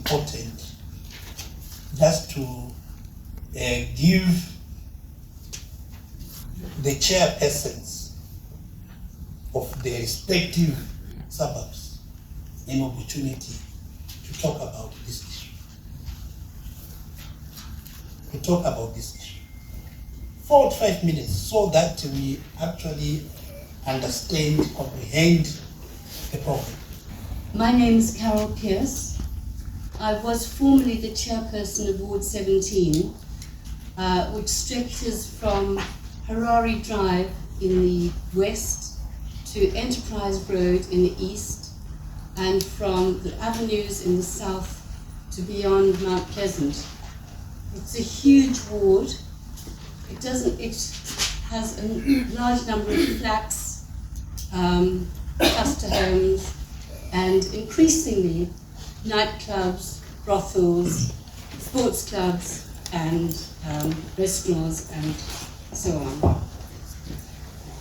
important just to give the chairpersons of the respective suburbs an opportunity to talk about this issue. To talk about this issue. 4 to 5 minutes so that we actually understand, comprehend the problem. My name is Carol Pearce. I was formerly the chairperson of Ward 17, which stretches from Harare Drive in the west to Enterprise Road in the east, and from the avenues in the south to beyond Mount Pleasant. It's a huge ward. It has a large number of flats, cluster homes, and increasingly nightclubs, brothels, sports clubs, and restaurants, and so on.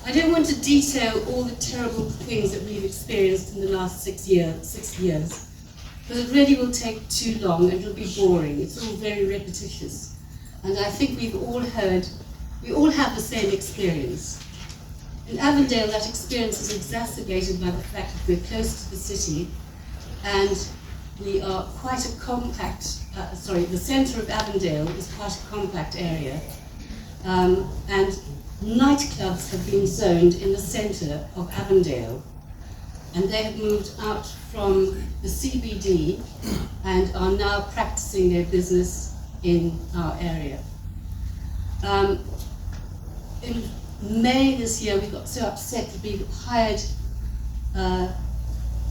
I don't want to detail all the terrible things that we've experienced in the last 6 years, because it really will take too long and it'll be boring. It's all very repetitious. And I think we all have the same experience. In Avondale, that experience is exacerbated by the fact that we're close to the city, and we are quite a compact, the centre of Avondale is quite a compact area, and nightclubs have been zoned in the centre of Avondale, and they have moved out from the CBD and are now practicing their business in our area. In May this year, we got so upset that we hired a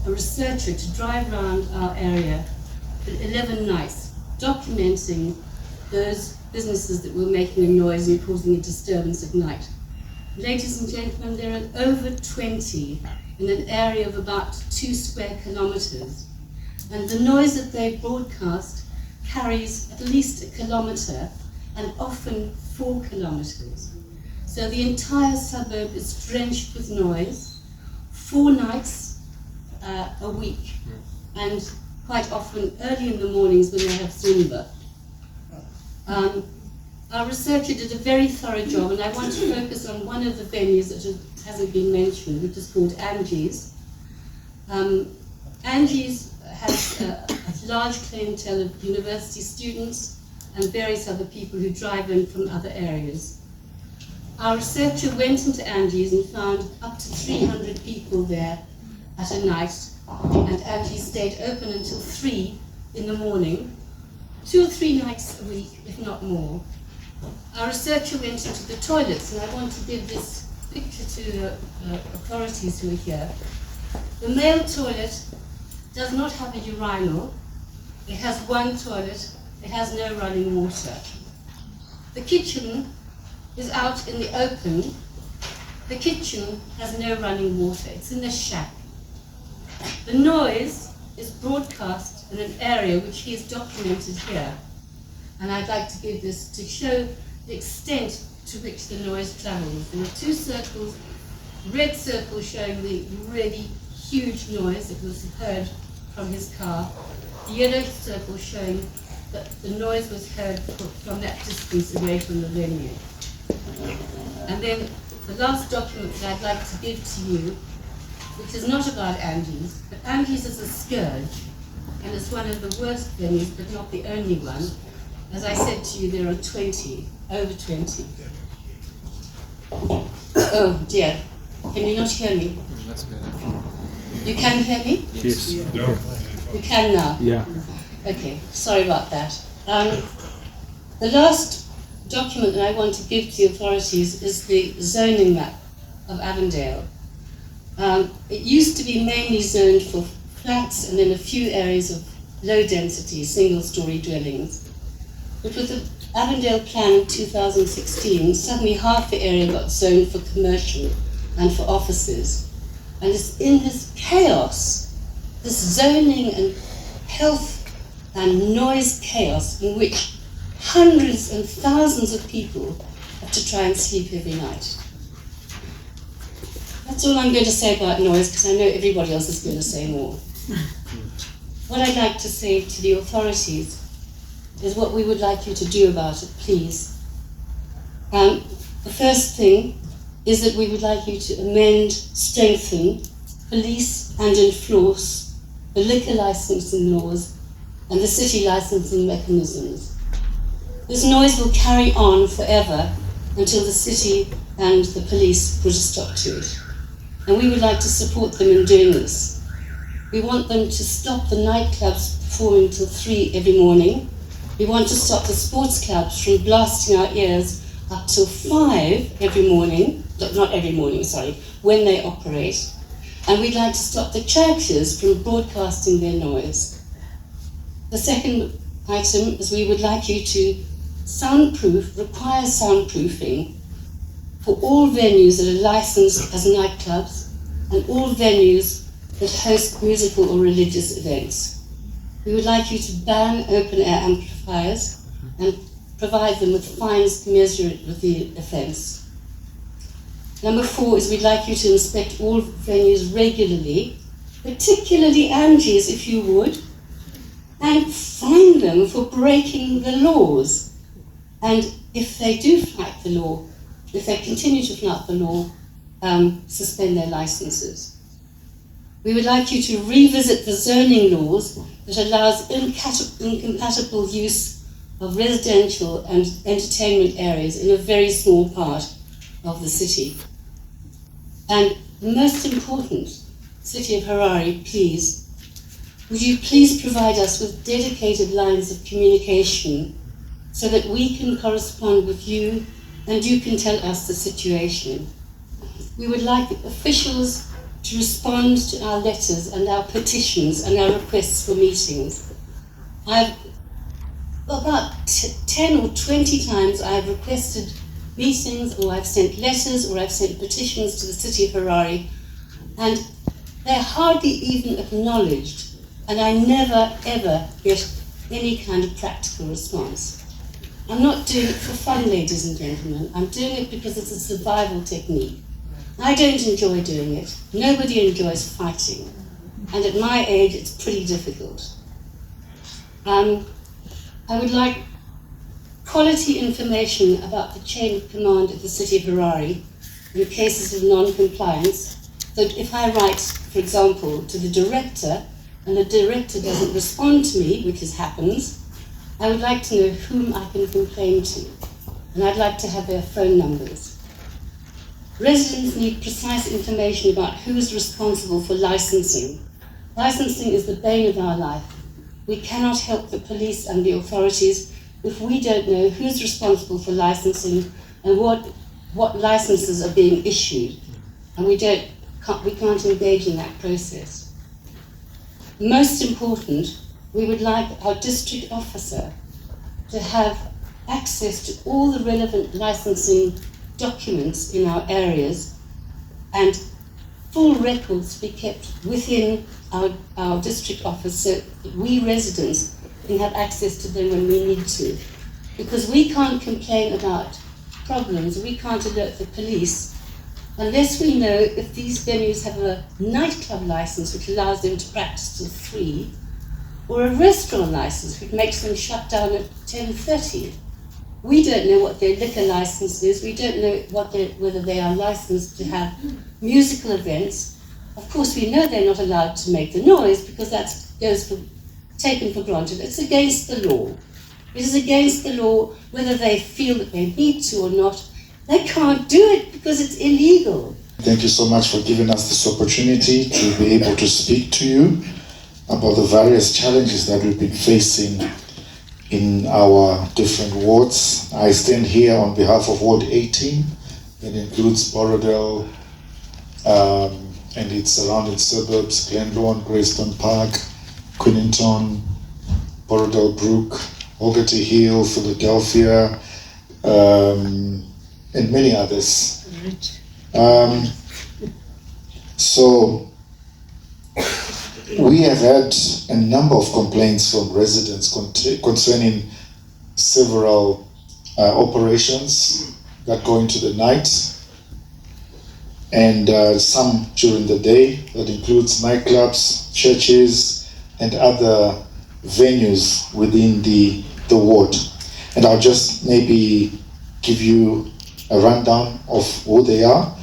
researcher to drive around our area for 11 nights, documenting those businesses that were making a noise and causing a disturbance at night. Ladies and gentlemen, there are over 20 in an area of about 2 square kilometres, and the noise that they broadcast carries at least 1 kilometre and often 4 kilometres. So the entire suburb is drenched with noise, 4 nights a week, and quite often early in the mornings when they have Zumba. Our researcher did a very thorough job, and I want to focus on one of the venues that hasn't been mentioned, which is called Angie's. Angie's has a large clientele of university students and various other people who drive in from other areas. Our researcher went into Angie's and found up to 300 people there at a night, and Angie stayed open until 3 in the morning, 2 or 3 nights a week, if not more. Our researcher went into the toilets, and I want to give this picture to the authorities who are here. The male toilet does not have a urinal. It has 1 toilet. It has no running water. The kitchen is out in the open. The kitchen has no running water. It's in a shack. The noise is broadcast in an area which he has documented here. And I'd like to give this to show the extent to which the noise travels. There are 2 circles, red circle showing the really huge noise that was heard from his car, the yellow circle showing that the noise was heard from that distance away from the venue. And then the last document that I'd like to give to you, which is not about Angie's, but Angie's is a scourge, and it's one of the worst venues, but not the only one. As I said to you, there are 20, over 20. Oh dear, can you not hear me? That's better. You can hear me? Yes. You can now? Yeah. Okay, sorry about that. The last document that I want to give to the authorities is the zoning map of Avondale. It used to be mainly zoned for flats and then a few areas of low density, single-story dwellings. But with the Avondale plan in 2016, suddenly half the area got zoned for commercial and for offices. And it's in this chaos, this zoning and health and noise chaos in which hundreds and thousands of people have to try and sleep every night. That's all I'm going to say about noise, because I know everybody else is going to say more. what I'd like to say to the authorities is what we would like you to do about it, please. The first thing is that we would like you to amend, strengthen, police and enforce the liquor licensing laws and the city licensing mechanisms. This noise will carry on forever until the city and the police put a stop to it. And we would like to support them in doing this. We want them to stop the nightclubs performing till 3 every morning. We want to stop the sports clubs from blasting our ears up till 5 every morning, not every morning, sorry, when they operate. And we'd like to stop the churches from broadcasting their noise. The second item is we would like you to require soundproofing for all venues that are licensed as nightclubs and all venues that host musical or religious events. We would like you to ban open-air amplifiers and provide them with fines commensurate with the offence. Number 4 is we'd like you to inspect all venues regularly, particularly Angie's if you would, and fine them for breaking the laws. And if they do flout the law, if they continue to flout the law, suspend their licenses. We would like you to revisit the zoning laws that allows incompatible use of residential and entertainment areas in a very small part of the city. And most important, City of Harare, please, would you please provide us with dedicated lines of communication so that we can correspond with you and you can tell us the situation. We would like officials to respond to our letters and our petitions and our requests for meetings. About 10 or 20 times I've requested meetings, or I've sent letters, or I've sent petitions to the City of Harare, and they're hardly even acknowledged, and I never ever get any kind of practical response. I'm not doing it for fun, ladies and gentlemen. I'm doing it because it's a survival technique. I don't enjoy doing it. Nobody enjoys fighting. And at my age, it's pretty difficult. I would like quality information about the chain of command at the City of Harare in cases of non-compliance. So if I write, for example, to the director, and the director doesn't respond to me, which happens, I would like to know whom I can complain to. And I'd like to have their phone numbers. Residents need precise information about who is responsible for licensing. Licensing is the bane of our life. We cannot help the police and the authorities if we don't know who's responsible for licensing and what licenses are being issued. And we can't engage in that process. Most important, we would like our district officer to have access to all the relevant licensing documents in our areas, and full records be kept within our district office so that we residents can have access to them when we need to. Because we can't complain about problems, we can't alert the police unless we know if these venues have a nightclub license which allows them to practice till 3, or a restaurant license which makes them shut down at 10:30. We don't know what their liquor license is. We don't know whether they are licensed to have musical events. Of course, we know they're not allowed to make the noise because that's taken for granted. It's against the law. It is against the law whether they feel that they need to or not. They can't do it because it's illegal. Thank you so much for giving us this opportunity to be able to speak to you about the various challenges that we've been facing in our different wards. I stand here on behalf of Ward 18. It includes Borrowdale and its surrounding suburbs, Glenlawn, Greystone Park, Queenington, Borrowdale Brook, Ogilvy Hill, Philadelphia, and many others. So we have had a number of complaints from residents concerning several operations that go into the night, and some during the day. That includes nightclubs, churches, and other venues within the ward. And I'll just maybe give you a rundown of who they are.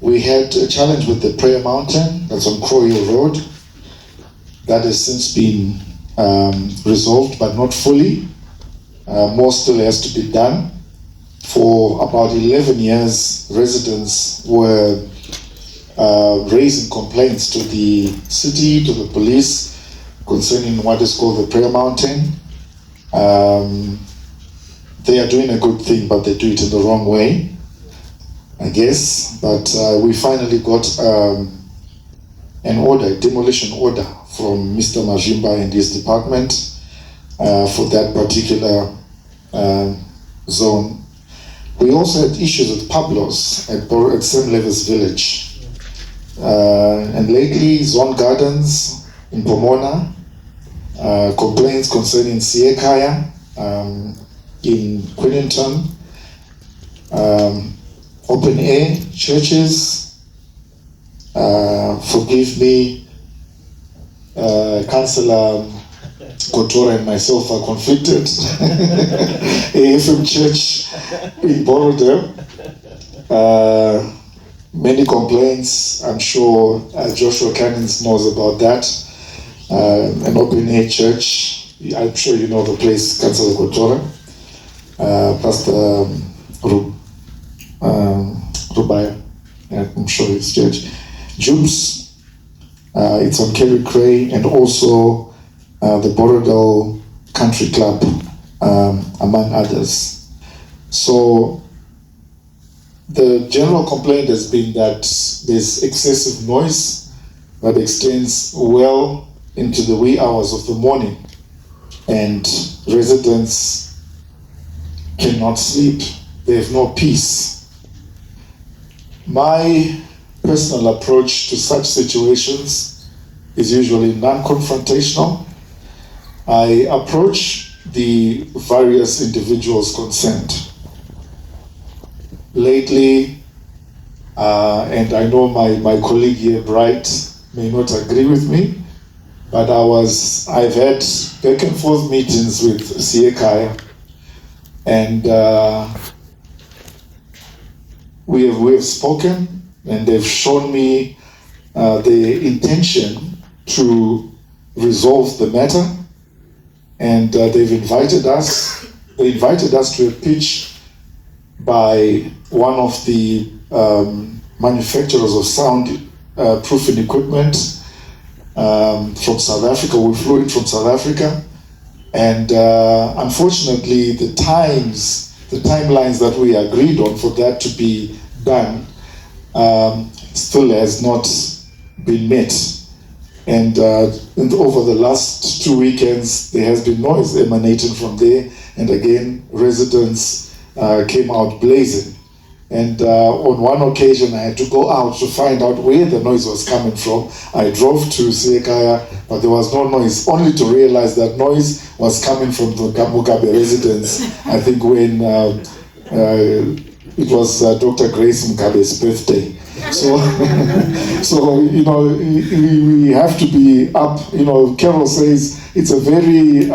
We had a challenge with the Prayer Mountain, that's on Crow Hill Road. That has since been resolved, but not fully. More still has to be done. For about 11 years, residents were raising complaints to the city, to the police, concerning what is called the Prayer Mountain. They are doing a good thing, but they do it in the wrong way, I guess. But we finally got an order, a demolition order from Mr. Majimba and his department for that particular zone. We also had issues with Pablos at St. Levis Village. And lately, Zone Gardens in Pomona, complaints concerning Siekaya in Queenington, open air churches. Forgive me, Councillor Kotora and myself are conflicted. AFM Church in Borrowdale. Many complaints. I'm sure Joshua Cannons knows about that. An open air church. I'm sure you know the place, Councillor Kotora. Pastor Rubaya. I'm sure it's church. Jubes. It's on Kerry Cray, and also the Borrowdale Country Club, among others. So the general complaint has been that there's excessive noise that extends well into the wee hours of the morning, and residents cannot sleep. They have no peace. My personal approach to such situations is usually non-confrontational. I approach the various individuals concerned. Lately, and I know my colleague here, Bright, may not agree with me, but I've had back and forth meetings with Siekaya, and we have spoken, and they've shown me the intention to resolve the matter, and they've invited us. They invited us to a pitch by one of the manufacturers of sound proofing equipment from South Africa. We flew in from South Africa, and unfortunately the timelines that we agreed on for that to be done still has not been met. And over the last 2 weekends, there has been noise emanating from there, and again, residents came out blazing. And on one occasion, I had to go out to find out where the noise was coming from. I drove to Siekaya, but there was no noise, only to realize that noise was coming from the Mugabe residence. I think when it was Dr. Grace Mugabe's birthday. So, we have to be up. Carol says it's a very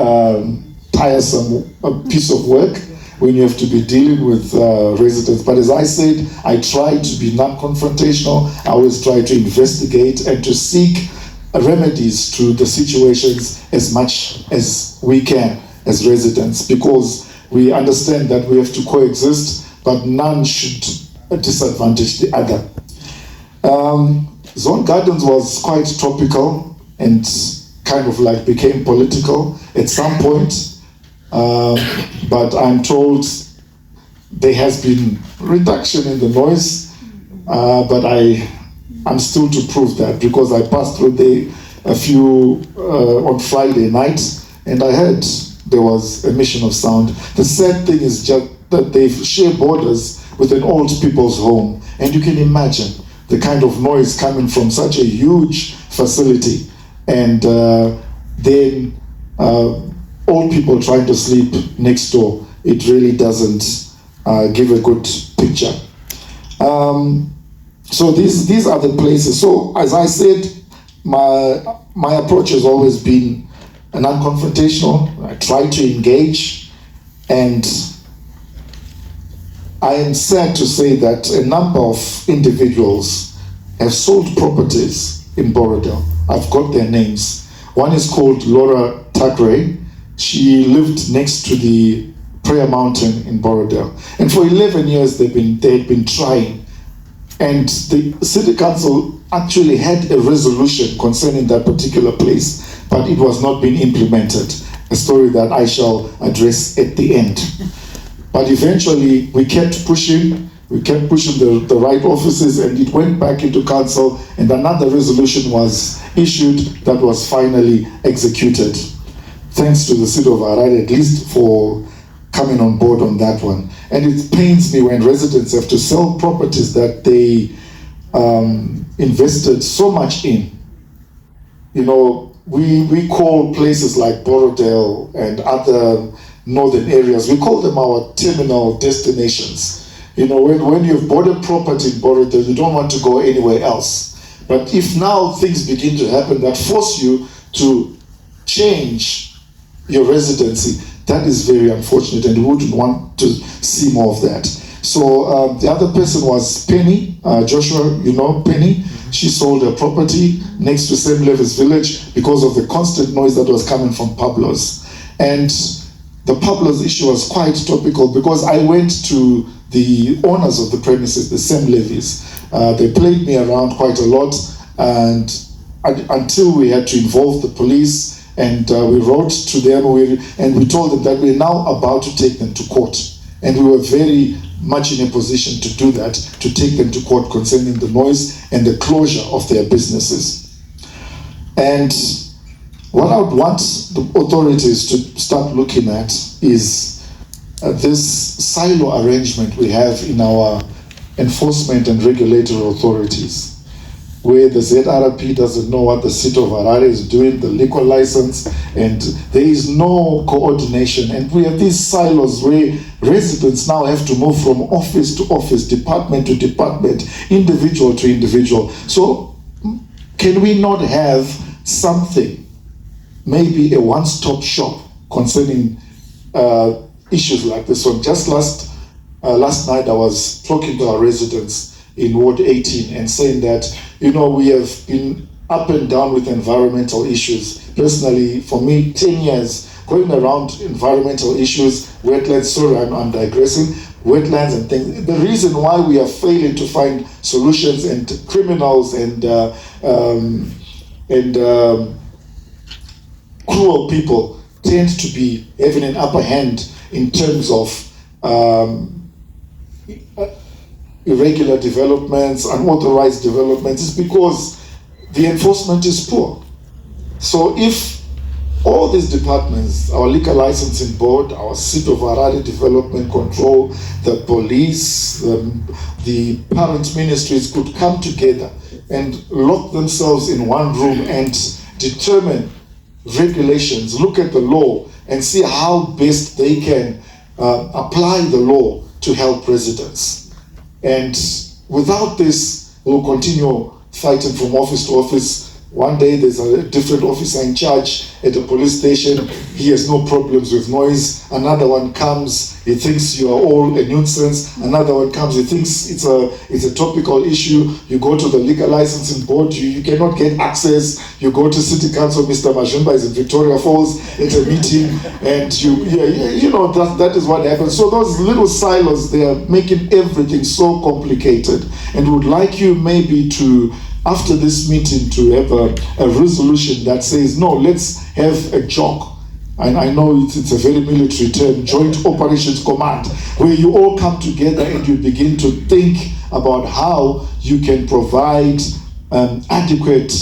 tiresome piece of work when you have to be dealing with residents. But as I said, I try to be non-confrontational. I always try to investigate and to seek remedies to the situations as much as we can as residents, because we understand that we have to coexist, but none should disadvantage the other. Zone Gardens was quite topical and kind of like became political at some point, but I'm told there has been reduction in the noise, but I'm still to prove that, because I passed through there a few on Friday night, and I heard there was emission of sound. The sad thing is just that they share borders with an old people's home, and you can imagine the kind of noise coming from such a huge facility, and then old people trying to sleep next door. It really doesn't give a good picture. So these are the places. So as I said, my my approach has always been non-confrontational. I try to engage, and I am sad to say that a number of individuals have sold properties in Borrowdale. I've got their names. One is called Laura Tagray. She lived next to the Prayer Mountain in Borrowdale. And for 11 years they had been trying. And the city council actually had a resolution concerning that particular place, but it was not being implemented. A story that I shall address at the end. But eventually we kept pushing the right offices, and it went back into council, and another resolution was issued that was finally executed. Thanks to the city of Harare, at least, for coming on board on that one. And it pains me when residents have to sell properties that they invested so much in. You know, we call places like Borrowdale and other northern areas, we call them our terminal destinations. You know, when you've bought a property in Borrowdale, you don't want to go anywhere else. But if now things begin to happen that force you to change your residency, that is very unfortunate, and we wouldn't want to see more of that. So the other person was Penny, Joshua, you know Penny. She sold her property next to St. Levis Village because of the constant noise that was coming from Pablo's. And the Pablo's issue was quite topical because I went to the owners of the premises, the St. Levis. They played me around quite a lot, and until we had to involve the police, and we wrote to them, and we told them that we're now about to take them to court. And we were very much in a position to do that, to take them to court concerning the noise and the closure of their businesses. And what I would want the authorities to start looking at is this silo arrangement we have in our enforcement and regulatory authorities, where the ZRP doesn't know what the city of Harare is doing, the liquor license, and there is no coordination. And we have these silos where residents now have to move from office to office, department to department, individual to individual. So can we not have something, maybe a one-stop shop concerning issues like this one? Just last night I was talking to our residents in Ward 18 and saying that, you know, we have been up and down with environmental issues. Personally, for me, 10 years going around environmental issues, wetlands, sorry, I'm digressing, wetlands and things. The reason why we are failing to find solutions, and criminals and cruel people tend to be having an upper hand in terms of irregular developments, unauthorized developments, is because the enforcement is poor. So if all these departments, our liquor licensing board, our City of Harare Development Control, the police, the parent ministries could come together and lock themselves in one room and determine regulations, look at the law and see how best they can apply the law to help residents. And without this, we'll continue fighting from office to office. One day there's a different officer in charge at the police station. He has no problems with noise. Another one comes, he thinks you are all a nuisance. Another one comes, he thinks it's a topical issue. You go to the liquor licensing board, you cannot get access. You go to City Council, Mr. Majumba is in Victoria Falls at a meeting, and you know that is what happens. So those little silos, they are making everything so complicated. And would like you maybe to, after this meeting, to have a resolution that says, no, let's have a JOC. And I know it's a very military term, Joint Operations Command, where you all come together and you begin to think about how you can provide adequate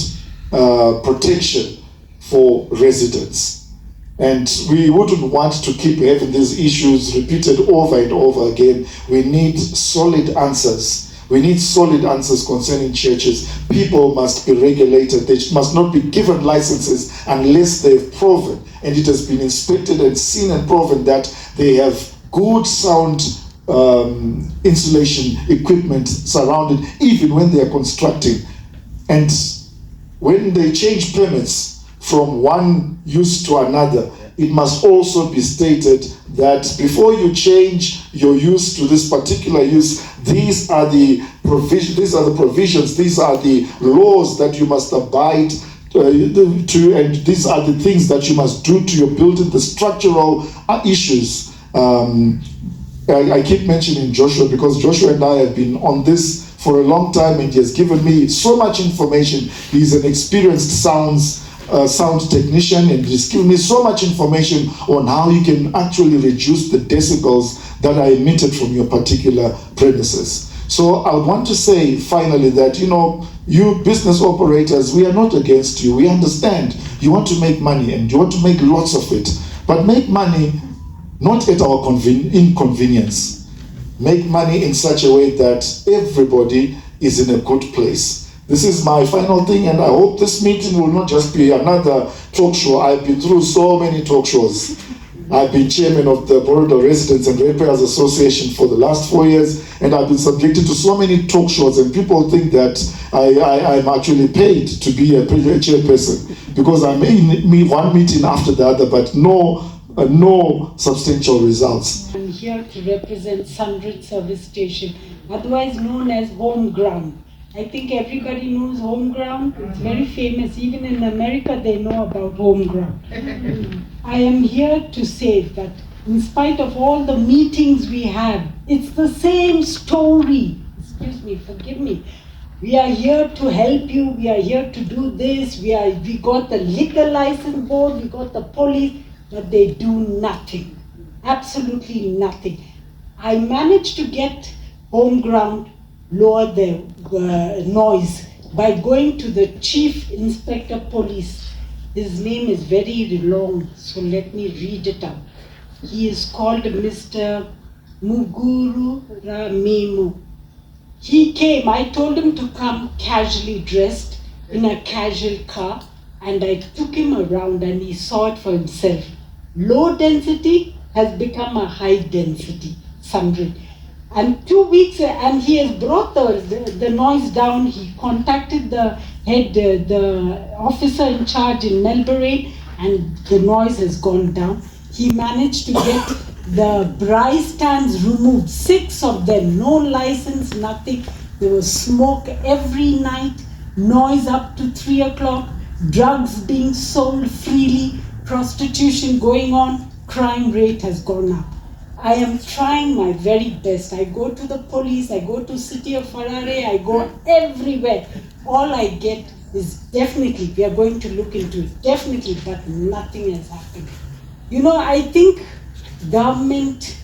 protection for residents. And we wouldn't want to keep having these issues repeated over and over again. We need solid answers. We need solid answers concerning churches. People must be regulated. They must not be given licenses unless they've proven, and it has been inspected and seen and proven, that they have good sound insulation equipment surrounded, even when they are constructing. And when they change permits from one use to another, it must also be stated that before you change your use to this particular use, these are the provisions, these are the laws that you must abide to, and these are the things that you must do to your building, the structural issues. I keep mentioning Joshua because Joshua and I have been on this for a long time, and he has given me so much information. He's an experienced sound technician, and he's given me so much information on how you can actually reduce the decibels that are emitted from your particular premises. So I want to say finally that, you business operators, we are not against you. We understand you want to make money and you want to make lots of it, but make money not at our inconvenience. Make money in such a way that everybody is in a good place. This is my final thing, and I hope this meeting will not just be another talk show. I've been through so many talk shows. I've been chairman of the Borrowdale Residents and Ratepayers Association for the last 4 years, and I've been subjected to so many talk shows, and people think that I'm actually paid to be a chairperson because I'm in one meeting after the other, but no substantial results. I'm here to represent Sunridge Service Station, otherwise known as Home Ground. I think everybody knows Home Ground. It's very famous. Even in America, they know about Home Ground. I am here to say that in spite of all the meetings we have, it's the same story. Excuse me, forgive me. We are here to help you. We are here to do this. We got the liquor license board. We got the police. But they do nothing, absolutely nothing. I managed to get Home Ground lower the noise by going to the Chief Inspector Police. His name is very long, so let me read it out. He is called Mr. Muguru Ramemu. He came, I told him to come casually dressed in a casual car, and I took him around and he saw it for himself. Low density has become a high density, Sunridge. And 2 weeks, and he has brought the noise down. He contacted the the officer in charge in Melbourne, and the noise has gone down. He managed to get the braai stands removed, 6 of them, no license, nothing. There was smoke every night, noise up to 3 o'clock, drugs being sold freely, prostitution going on, crime rate has gone up. I am trying my very best. I go to the police, I go to city of Harare, I go everywhere. All I get is definitely, we are going to look into it, definitely, but nothing has happened. I think government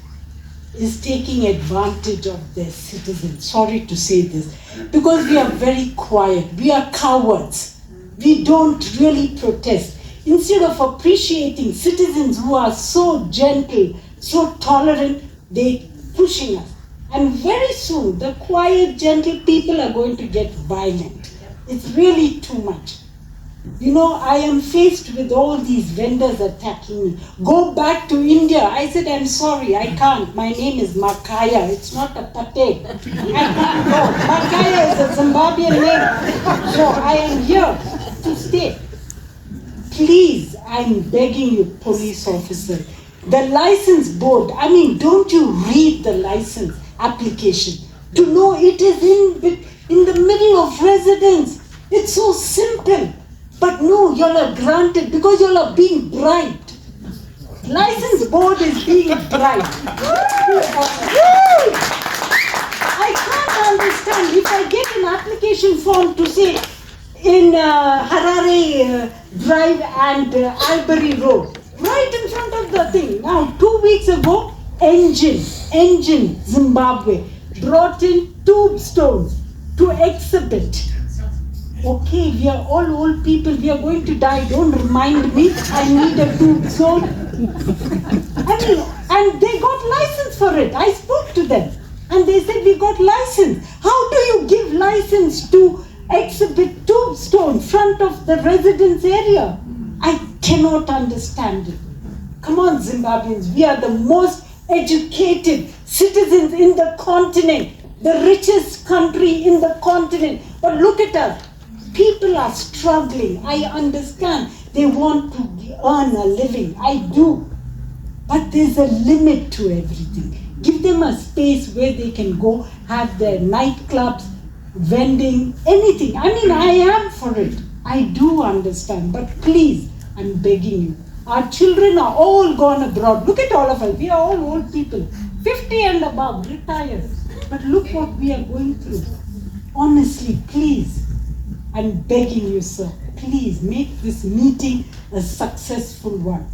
is taking advantage of their citizens. Sorry to say this, because we are very quiet. We are cowards. We don't really protest. Instead of appreciating citizens who are so gentle, so tolerant, they're pushing us. And very soon, the quiet, gentle people are going to get violent. It's really too much. I am faced with all these vendors attacking me. Go back to India. I said, I'm sorry, I can't. My name is Makaya. It's not a Pate. I can't go. Makaya is a Zimbabwean name. So I am here to stay. Please, I'm begging you, police officer. The license board, don't you read the license application to know it is in the middle of residence? It's so simple. But no, y'all are granted because y'all are being bribed. License board is being bribed. I can't understand. If I get an application form to say in Harare Drive and Albury Road, right in front of the thing. Now, 2 weeks ago, Engine, Zimbabwe, brought in tube stones to exhibit. Okay, we are all old people, we are going to die, don't remind me, I need a tube stone. And they got license for it. I spoke to them and they said, we got license. How do you give license to exhibit tube stone front of the residence area? I cannot understand it. Come on, Zimbabweans, we are the most educated citizens in the continent, the richest country in the continent. But look at us. People are struggling. I understand. They want to earn a living. I do. But there's a limit to everything. Give them a space where they can go, have their nightclubs, vending, anything. I mean, I am for it. I do understand. But please, I'm begging you. Our children are all gone abroad. Look at all of us. We are all old people. 50 and above, retired. But look what we are going through. Honestly, please, I'm begging you, sir. Please make this meeting a successful one.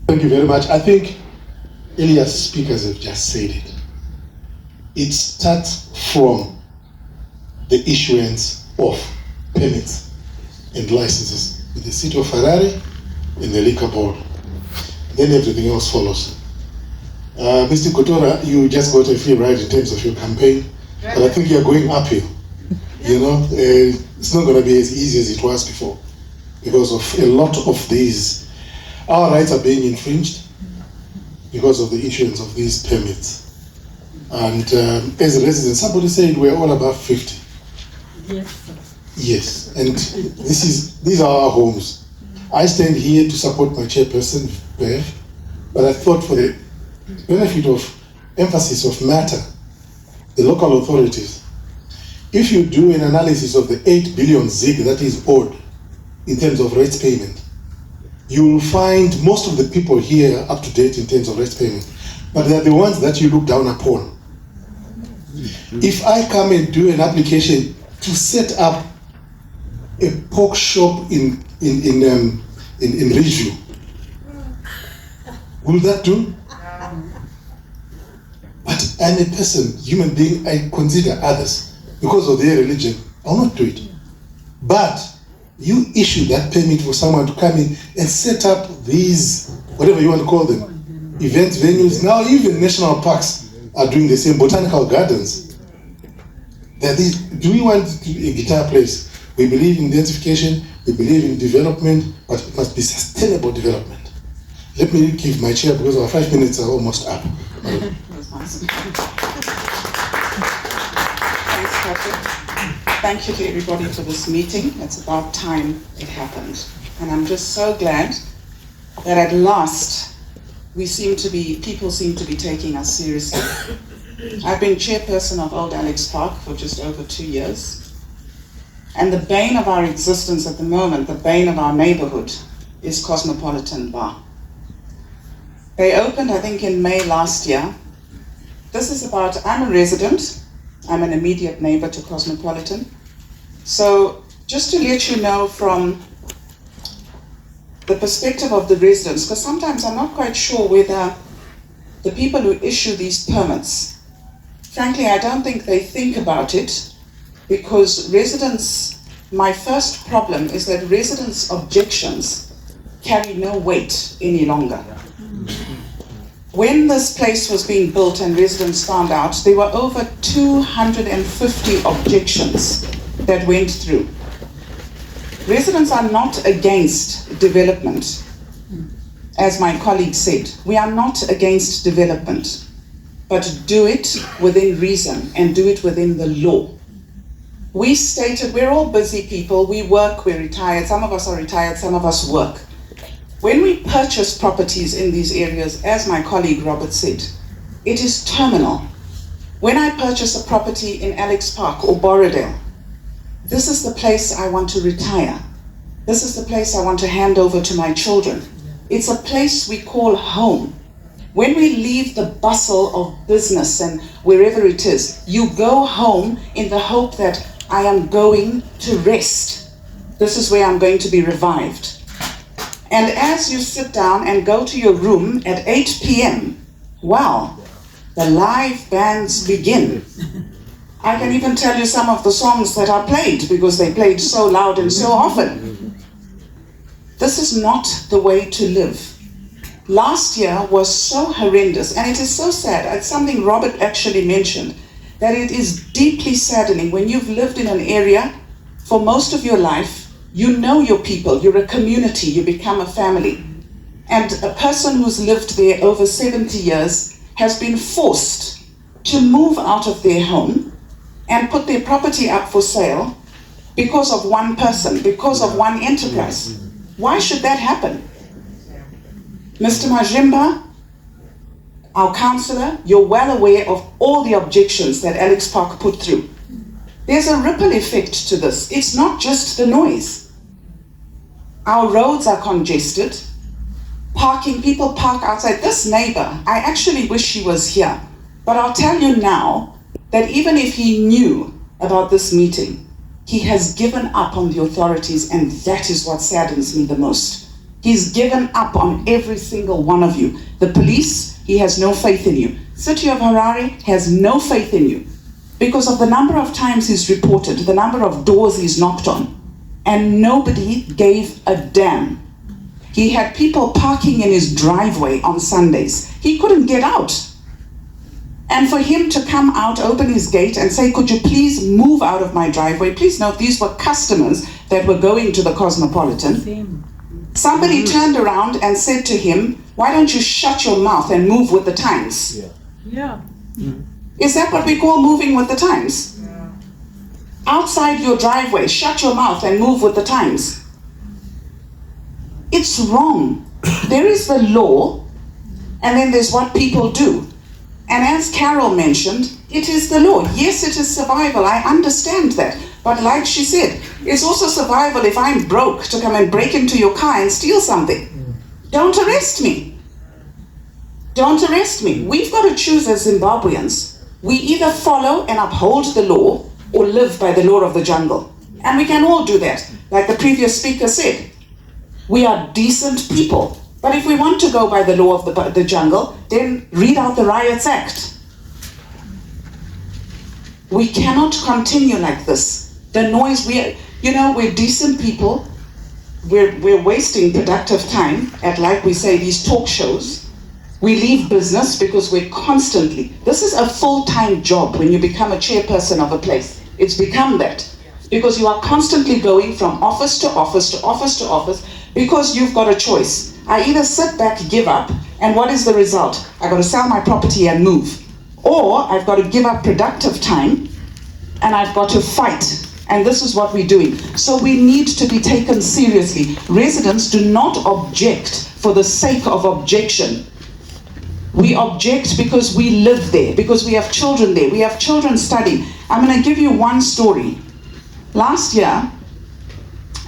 Thank you very much. I think Elias speakers have just said it. It starts from the issuance of permits and licenses with the city of Harare and the liquor board. Then everything else follows. Mr. Kotora, you just got a free ride in terms of your campaign, but I think you're going uphill. You know, it's not going to be as easy as it was before because of a lot of these. Our rights are being infringed because of the issuance of these permits. And as a resident, somebody said we're all above 50. Yes, sir. Yes, and these are our homes. I stand here to support my chairperson, Bev, but I thought for the benefit of emphasis of matter, the local authorities, if you do an analysis of the 8 billion zig that is owed in terms of rates payment, you will find most of the people here are up to date in terms of rates payment, but they are the ones that you look down upon. If I come and do an application to set up a pork shop in Ridgeview, will that do? But I'm a person, human being, I consider others because of their religion. I'll not do it. But you issue that permit for someone to come in and set up these, whatever you want to call them, event venues. Now even national parks are doing the same, botanical gardens. Do we want a guitar place? We believe in identification, we believe in development, but it must be sustainable development. Let me give my chair because our 5 minutes are almost up. Thanks, Patrick. Thank you to everybody for this meeting. It's about time it happened. And I'm just so glad that at last people seem to be taking us seriously. I've been chairperson of Old Alex Park for just over 2 years. And the bane of our existence at the moment, the bane of our neighborhood, is Cosmopolitan Bar. They opened, I think, in May last year. I'm a resident. I'm an immediate neighbor to Cosmopolitan. So just to let you know from the perspective of the residents, because sometimes I'm not quite sure whether the people who issue these permits, frankly, I don't think they think about it, because my first problem is that residents' objections carry no weight any longer. When this place was being built and residents found out, there were over 250 objections that went through. Residents are not against development. As my colleague said, we are not against development, but do it within reason and do it within the law. We stated we're all busy people, we work, we're retired, some of us are retired, some of us work. When we purchase properties in these areas, as my colleague Robert said, it is terminal. When I purchase a property in Alex Park or Borrowdale, this is the place I want to retire. This is the place I want to hand over to my children. It's a place we call home. When we leave the bustle of business and wherever it is, you go home in the hope that I am going to rest. This is where I'm going to be revived. And as you sit down and go to your room at 8 p.m., wow, the live bands begin. I can even tell you some of the songs that are played because they played so loud and so often. This is not the way to live. Last year was so horrendous, and it is so sad. It's something Robert actually mentioned, that it is deeply saddening when you've lived in an area for most of your life. You know your people, you're a community, you become a family. And a person who's lived there over 70 years has been forced to move out of their home and put their property up for sale because of one person, because of one enterprise. Why should that happen? Mr. Majimba, our councillor, you're well aware of all the objections that Alex Park put through. There's a ripple effect to this. It's not just the noise. Our roads are congested. Parking, people park outside. This neighbor, I actually wish he was here. But I'll tell you now that even if he knew about this meeting, he has given up on the authorities, and that is what saddens me the most. He's given up on every single one of you. The police, he has no faith in you. City of Harare has no faith in you because of the number of times he's reported, the number of doors he's knocked on, and nobody gave a damn. He had people parking in his driveway on Sundays. He couldn't get out. And for him to come out, open his gate and say, could you please move out of my driveway? Please note, these were customers that were going to the Cosmopolitan. Somebody turned around and said to him, why don't you shut your mouth and move with the times? Yeah. Is that what we call moving with the times? Yeah. Outside your driveway, shut your mouth and move with the times. It's wrong. There is the law, and then there's what people do. And as Carol mentioned, it is the law. Yes, it is survival. I understand that. But like she said, it's also survival if I'm broke to come and break into your car and steal something. Don't arrest me. Don't arrest me. We've got to choose as Zimbabweans. We either follow and uphold the law or live by the law of the jungle. And we can all do that. Like the previous speaker said, we are decent people. But if we want to go by the law of the jungle, then read out the Riots Act. We cannot continue like this. The noise, we're decent people. We're wasting productive time at, like we say, these talk shows. We leave business because we're constantly, this is a full-time job when you become a chairperson of a place. It's become that. Because you are constantly going from office to office to office to office because you've got a choice. I either sit back, give up, and what is the result? I've got to sell my property and move. Or I've got to give up productive time and I've got to fight. And this is what we're doing. So we need to be taken seriously. Residents do not object for the sake of objection. We object because we live there, because we have children there. We have children studying. I'm going to give you one story. Last year,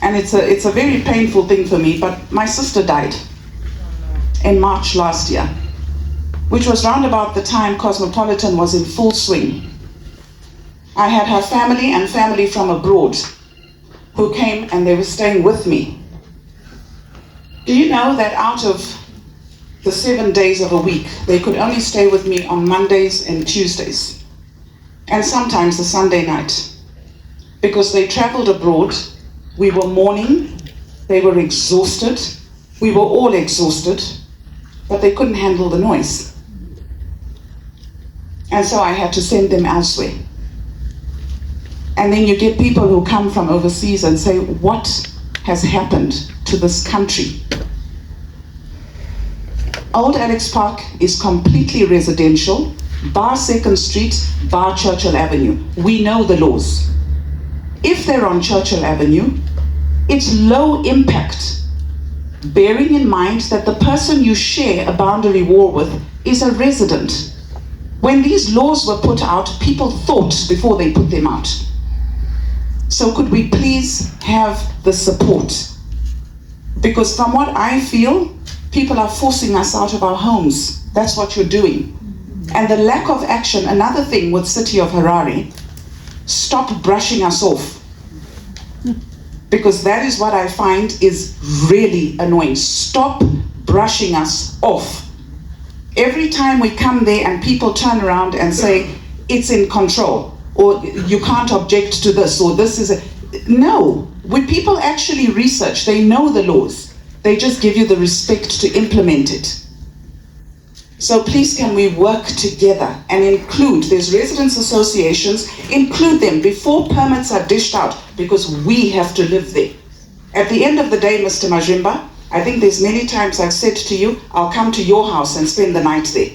and it's a very painful thing for me, but my sister died in March last year, which was round about the time Cosmopolitan was in full swing. I had her family and family from abroad who came and they were staying with me. Do you know that out of the 7 days of a week, they could only stay with me on Mondays and Tuesdays, and sometimes the Sunday night, because they traveled abroad. We were mourning, they were exhausted, we were all exhausted, but they couldn't handle the noise. And so I had to send them elsewhere. And then you get people who come from overseas and say, what has happened to this country? Old Alex Park is completely residential, bar 2nd Street, bar Churchill Avenue. We know the laws. If they're on Churchill Avenue, it's low impact, bearing in mind that the person you share a boundary wall with is a resident. When these laws were put out, people thought before they put them out. So could we please have the support? Because from what I feel, people are forcing us out of our homes. That's what you're doing. And the lack of action, another thing with City of Harare, stop brushing us off. Because that is what I find is really annoying. Stop brushing us off. Every time we come there and people turn around and say, it's in control, or you can't object to this, or this is no. When people actually research, they know the laws. They just give you the respect to implement it. So please, can we work together and include, there's residents associations, include them before permits are dished out, because we have to live there. At the end of the day, Mr. Majimba, I think there's many times I've said to you, I'll come to your house and spend the night there.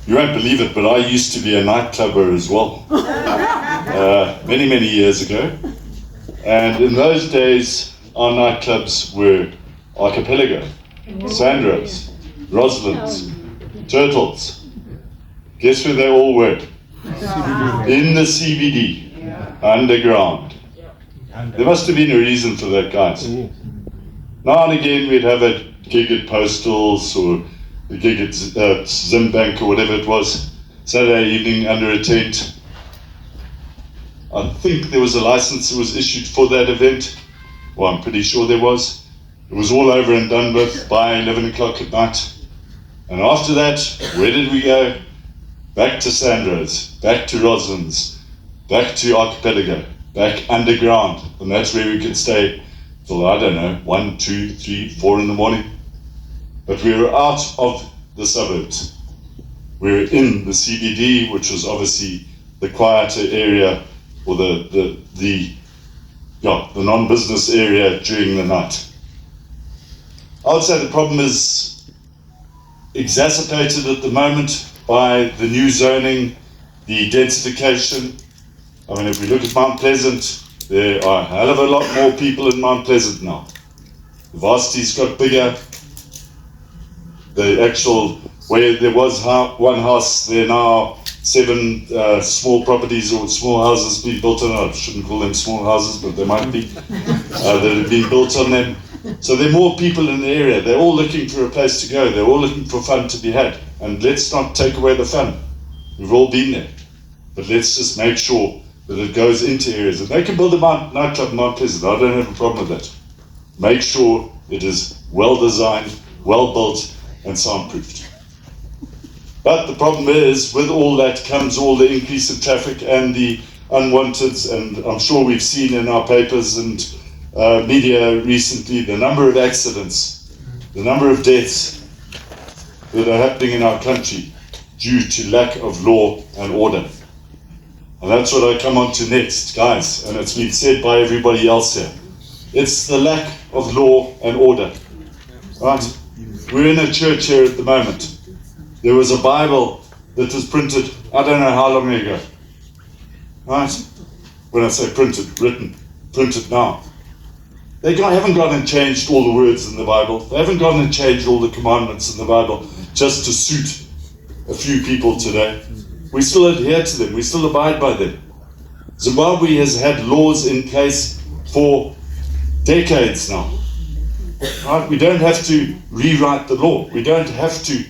You won't believe it, but I used to be a nightclubber as well. Many, many years ago. And in those days, our nightclubs were Archipelago, Sandros, Roslyn's, Turtles. Guess where they all were? In the CBD, underground. There must have been a reason for that, guys. Now and again, we'd have a gig at Postals or a gig at Zimbank or whatever it was, Saturday evening under a tent. I think there was a license that was issued for that event. Well, I'm pretty sure there was. It was all over and done with by 11 o'clock at night. And after that, where did we go? Back to Sandros, back to Roslyn's, back to Archipelago, back underground. And that's where we could stay till, I don't know, 1, 2, 3, 4 in the morning. But we were out of the suburbs. We were in the CBD, which was obviously the quieter area, or the non-business area during the night. I would say the problem is exacerbated at the moment by the new zoning, the densification. I mean, if we look at Mount Pleasant, there are a hell of a lot more people in Mount Pleasant now. The varsity's got bigger. The actual, where there was one house, there are now 7 small properties or small houses being built on. I shouldn't call them small houses, but they might be, that have been built on them. So there are more people in the area. They're all looking for a place to go. They're all looking for fun to be had. And let's not take away the fun. We've all been there. But let's just make sure that it goes into areas. And they can build a nightclub in Mount Pleasant. I don't have a problem with that. Make sure it is well designed, well built, and soundproofed. But the problem is, with all that comes all the increase in traffic and the unwanteds, and I'm sure we've seen in our papers and media recently the number of accidents, the number of deaths that are happening in our country due to lack of law and order. And that's what I come on to next, guys, and it's been said by everybody else here. It's the lack of law and order. Right? We're in a church here at the moment. There was a Bible that was printed, I don't know how long ago. Right? When I say printed, written, printed now. They haven't gone and changed all the words in the Bible. They haven't gone and changed all the commandments in the Bible just to suit a few people today. We still adhere to them. We still abide by them. Zimbabwe has had laws in place for decades now. Right? We don't have to rewrite the law. We don't have to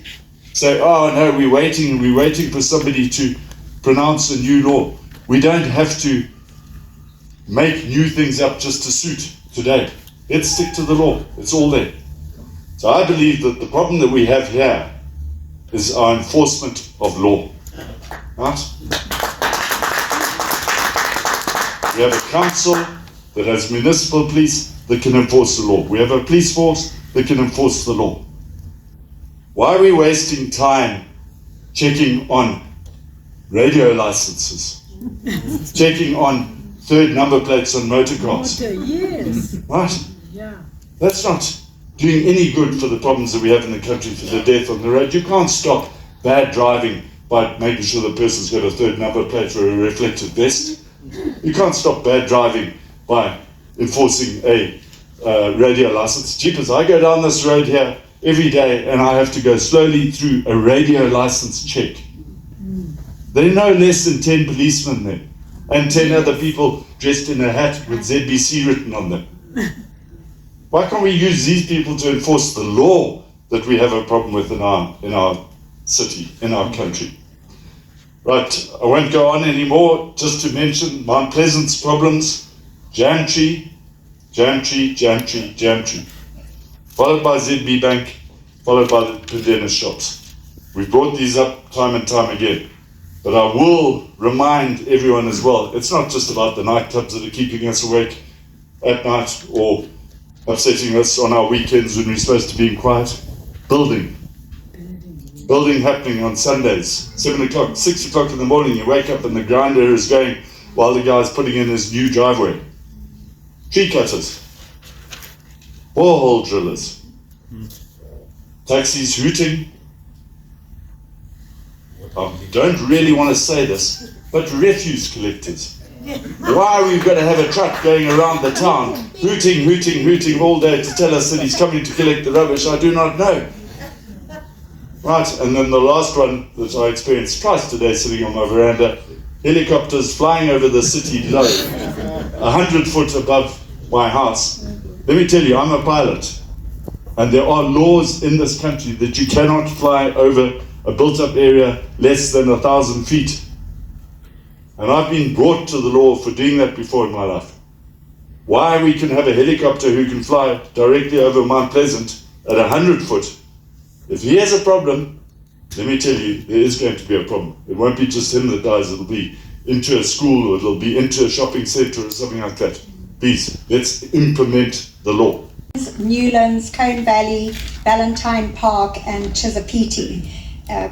say, oh no, we're waiting for somebody to pronounce a new law. We don't have to make new things up just to suit today. Let's stick to the law. It's all there. So I believe that the problem that we have here is our enforcement of law. Right? We have a council that has municipal police that can enforce the law. We have a police force that can enforce the law. Why are we wasting time checking on radio licenses? Checking on third number plates on motor cars? Yes. Right? Yeah. That's not doing any good for the problems that we have in the country, for the death on the road. You can't stop bad driving by making sure the person's got a third number plate or a reflective vest. You can't stop bad driving by enforcing a radio license. Jeepers, I go down this road here every day and I have to go slowly through a radio license check. There are no less than 10 policemen there and 10 other people dressed in a hat with ZBC written on them. Why can't we use these people to enforce the law that we have a problem with in our city, in our country? Right, I won't go on anymore, just to mention Mount Pleasant's problems. Jam tree, followed by ZB Bank, followed by the Pendena shops. We've brought these up time and time again. But I will remind everyone as well, it's not just about the nightclubs that are keeping us awake at night or upsetting us on our weekends when we're supposed to be in quiet. Building happening on Sundays, 7 o'clock, 6 o'clock in the morning, you wake up and the grinder is going while the guy's putting in his new driveway. Tree cutters, borehole drillers, taxis hooting. I don't really want to say this, but refuse collectors. Why we've got to have a truck going around the town, hooting all day to tell us that he's coming to collect the rubbish, I do not know. Right, and then the last one that I experienced twice today sitting on my veranda, helicopters flying over the city low, 100 foot above my house. Let me tell you, I'm a pilot, and there are laws in this country that you cannot fly over a built-up area less than 1,000 feet. And I've been brought to the law for doing that before in my life. Why we can have a helicopter who can fly directly over Mount Pleasant at 100 foot. If he has a problem, let me tell you, there is going to be a problem. It won't be just him that dies, it'll be into a school or it'll be into a shopping centre or something like that. Please, let's implement the law. Newlands, Cone Valley, Valentine Park and Chisapiti.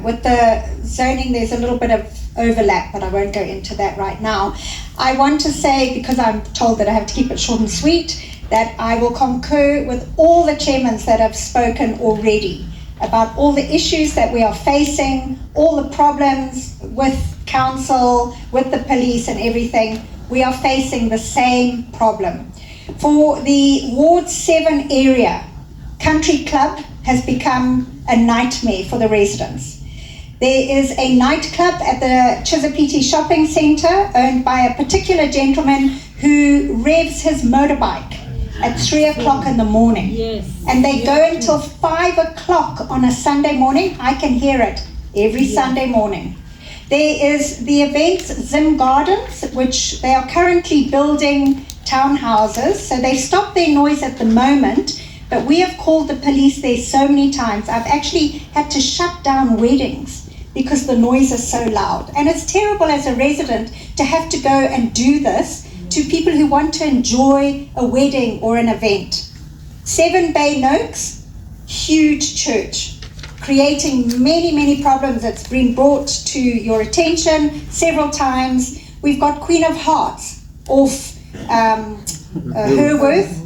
With the zoning, there's a little bit of overlap, but I won't go into that right now. I want to say, because I'm told that I have to keep it short and sweet, that I will concur with all the chairmen that have spoken already about all the issues that we are facing, all the problems with council, with the police and everything. We are facing the same problem. For the Ward 7 area, Country Club has become a nightmare for the residents. There is a nightclub at the Chisapiti shopping centre owned by a particular gentleman who revs his motorbike at 3 o'clock in the morning. Yes. And they go until 5 o'clock on a Sunday morning. I can hear it every Sunday morning. There is the events Zim Gardens, which they are currently building townhouses. So they stop their noise at the moment, but we have called the police there so many times. I've actually had to shut down weddings because the noise is so loud. And it's terrible as a resident to have to go and do this to people who want to enjoy a wedding or an event. 7 Bay Noakes, huge church, creating many problems. It's been brought to your attention several times. We've got Queen of Hearts off Herworth,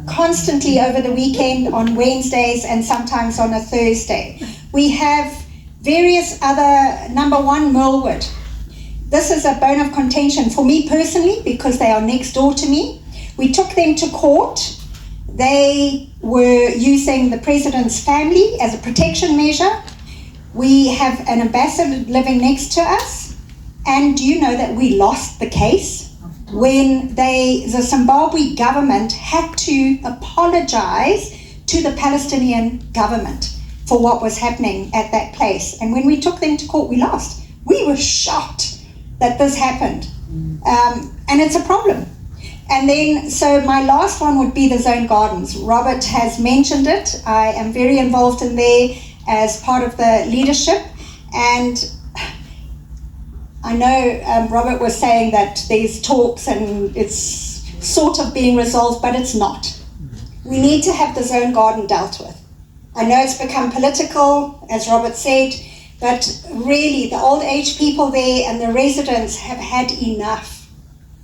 constantly over the weekend on Wednesdays and sometimes on a Thursday. We have various other, number 1, Millwood. This is a bone of contention for me personally because they are next door to me. We took them to court. They were using the president's family as a protection measure. We have an ambassador living next to us. And do you know that we lost the case when the Zimbabwe government had to apologize to the Palestinian government for what was happening at that place. And when we took them to court, we lost. We were shocked that this happened. And it's a problem. And then, so my last one would be the zone gardens. Robert has mentioned it. I am very involved in there as part of the leadership. And I know Robert was saying that there's talks and it's sort of being resolved, but it's not. We need to have the zone garden dealt with. I know it's become political, as Robert said, but really the old age people there and the residents have had enough.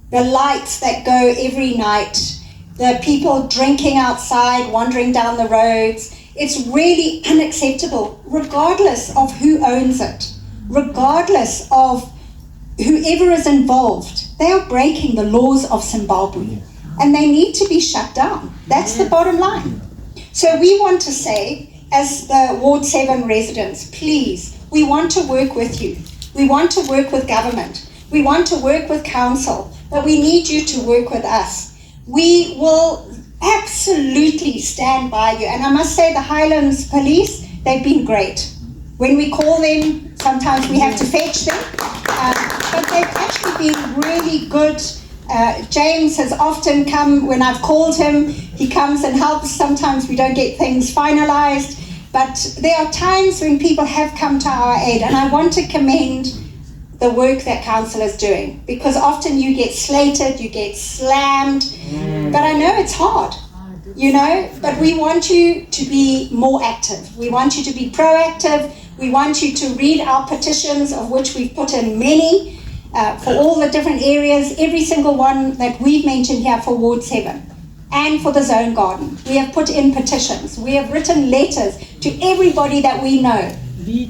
The lights that go every night, the people drinking outside, wandering down the roads, it's really unacceptable, regardless of who owns it, regardless of whoever is involved. They are breaking the laws of Zimbabwe and they need to be shut down. That's the bottom line. So we want to say, as the Ward 7 residents, please, we want to work with you. We want to work with government. We want to work with council, but we need you to work with us. We will absolutely stand by you. And I must say the Highlands Police, they've been great. When we call them, sometimes we have to fetch them, but they've actually been really good. James has often come when I've called him. He comes and helps. Sometimes we don't get things finalized, but there are times when people have come to our aid, and I want to commend the work that council is doing, because often you get slated, you get slammed, but I know it's hard, you know, but we want you to be more active. We want you to be proactive. We want you to read our petitions, of which we've put in many, for all the different areas, every single one that we've mentioned here for Ward 7 and for the zone garden. We have put in petitions. We have written letters to everybody that we know.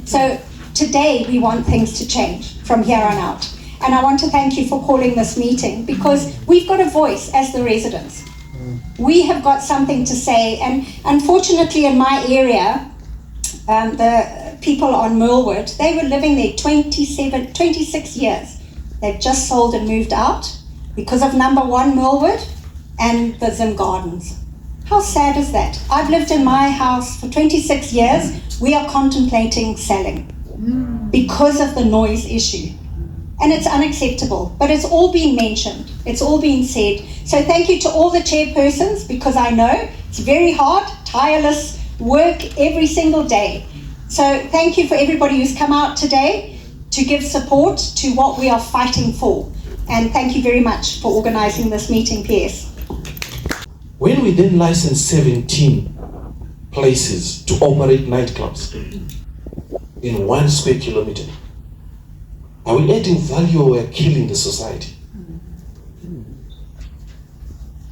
So today we want things to change from here on out. And I want to thank you for calling this meeting, because we've got a voice as the residents. We have got something to say, and unfortunately in my area, the people on Merlewood, they were living there 26 years. They've just sold and moved out because of number 1 Merlewood and the Zim Gardens. How sad is that? I've lived in my house for 26 years. We are contemplating selling because of the noise issue. And it's unacceptable, but it's all been mentioned. It's all been said. So thank you to all the chairpersons, because I know it's very hard, tireless work every single day. So thank you for everybody who's come out today to give support to what we are fighting for. And thank you very much for organizing this meeting, Pearce. When we then license 17 places to operate nightclubs in 1 square kilometer, are we adding value or we're killing the society?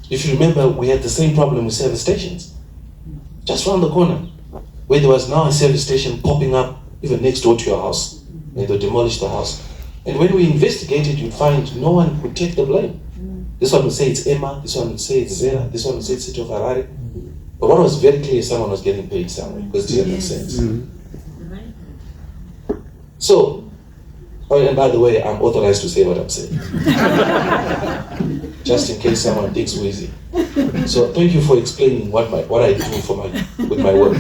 If you remember, we had the same problem with service stations. Just around the corner, where there was now a service station popping up even next door to your house, and they demolished the house. And when we investigated, you'd find no one could take the blame. This one would say it's Emma, this one would say it's Zera, this one would say it's City of Harare. But what was very clear, someone was getting paid somewhere, because it didn't make sense. So, oh, and by the way, I'm authorized to say what I'm saying. Just in case someone thinks wheezy. So thank you for explaining what I do with my work.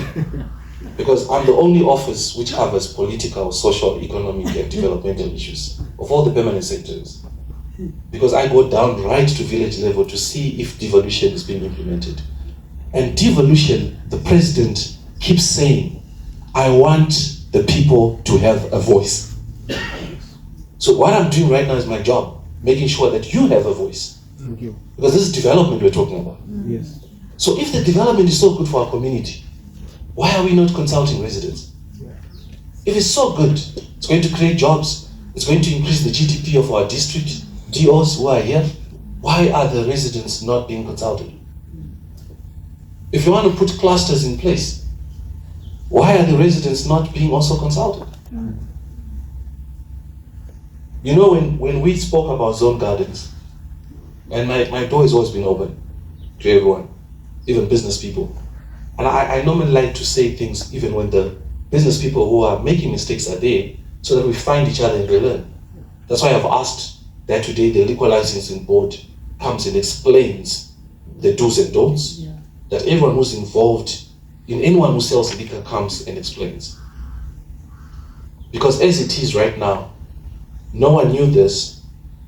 Because I'm the only office which covers political, social, economic, and developmental issues of all the permanent sectors. Because I go down right to village level to see if devolution is being implemented. And devolution, the president keeps saying, I want the people to have a voice. So what I'm doing right now is my job, making sure that you have a voice. Thank you. Because this is development we're talking about. Yes. So if the development is so good for our community, why are we not consulting residents? If it's so good, it's going to create jobs, it's going to increase the GDP of our district, DOs who are here, why are the residents not being consulted? If you want to put clusters in place, why are the residents not being also consulted? You know, when we spoke about zone gardens, and my door has always been open to everyone, even business people. And I normally like to say things even when the business people who are making mistakes are there, so that we find each other and we learn. That's why I've asked that today the liquor licensing board comes and explains the do's and don'ts, that everyone who's involved in anyone who sells liquor comes and explains. Because as it is right now, no one knew this,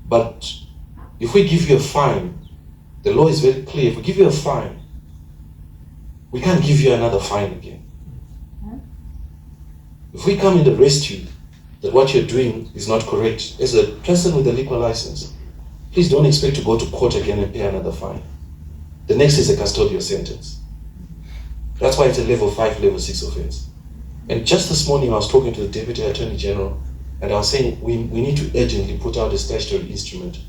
but if we give you a fine, the law is very clear. If we give you a fine, we can't give you another fine again. If we come and arrest you that what you're doing is not correct, as a person with a liquor license, please don't expect to go to court again and pay another fine. The next is a custodial sentence. That's why it's a level 5, level 6 offense. And just this morning I was talking to the Deputy Attorney General, and I was saying we need to urgently put out a statutory instrument.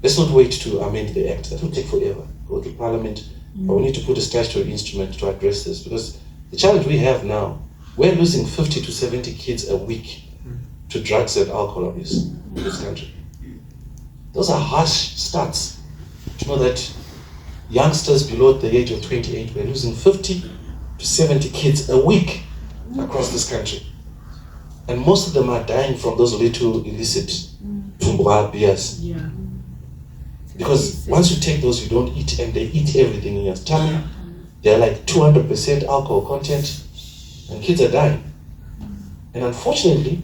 Let's not wait to amend the act. That will take forever. Go to Parliament. But we need to put a statutory instrument to address this, because the challenge we have now, we're losing 50 to 70 kids a week to drugs and alcohol abuse in this country. Those are harsh stats. To know that youngsters below the age of 28, we're losing 50 to 70 kids a week across this country. And most of them are dying from those little illicit tumbwa beers. Because once you take those, you don't eat, and they eat everything in your tummy. They're like 200% alcohol content, and kids are dying. And unfortunately,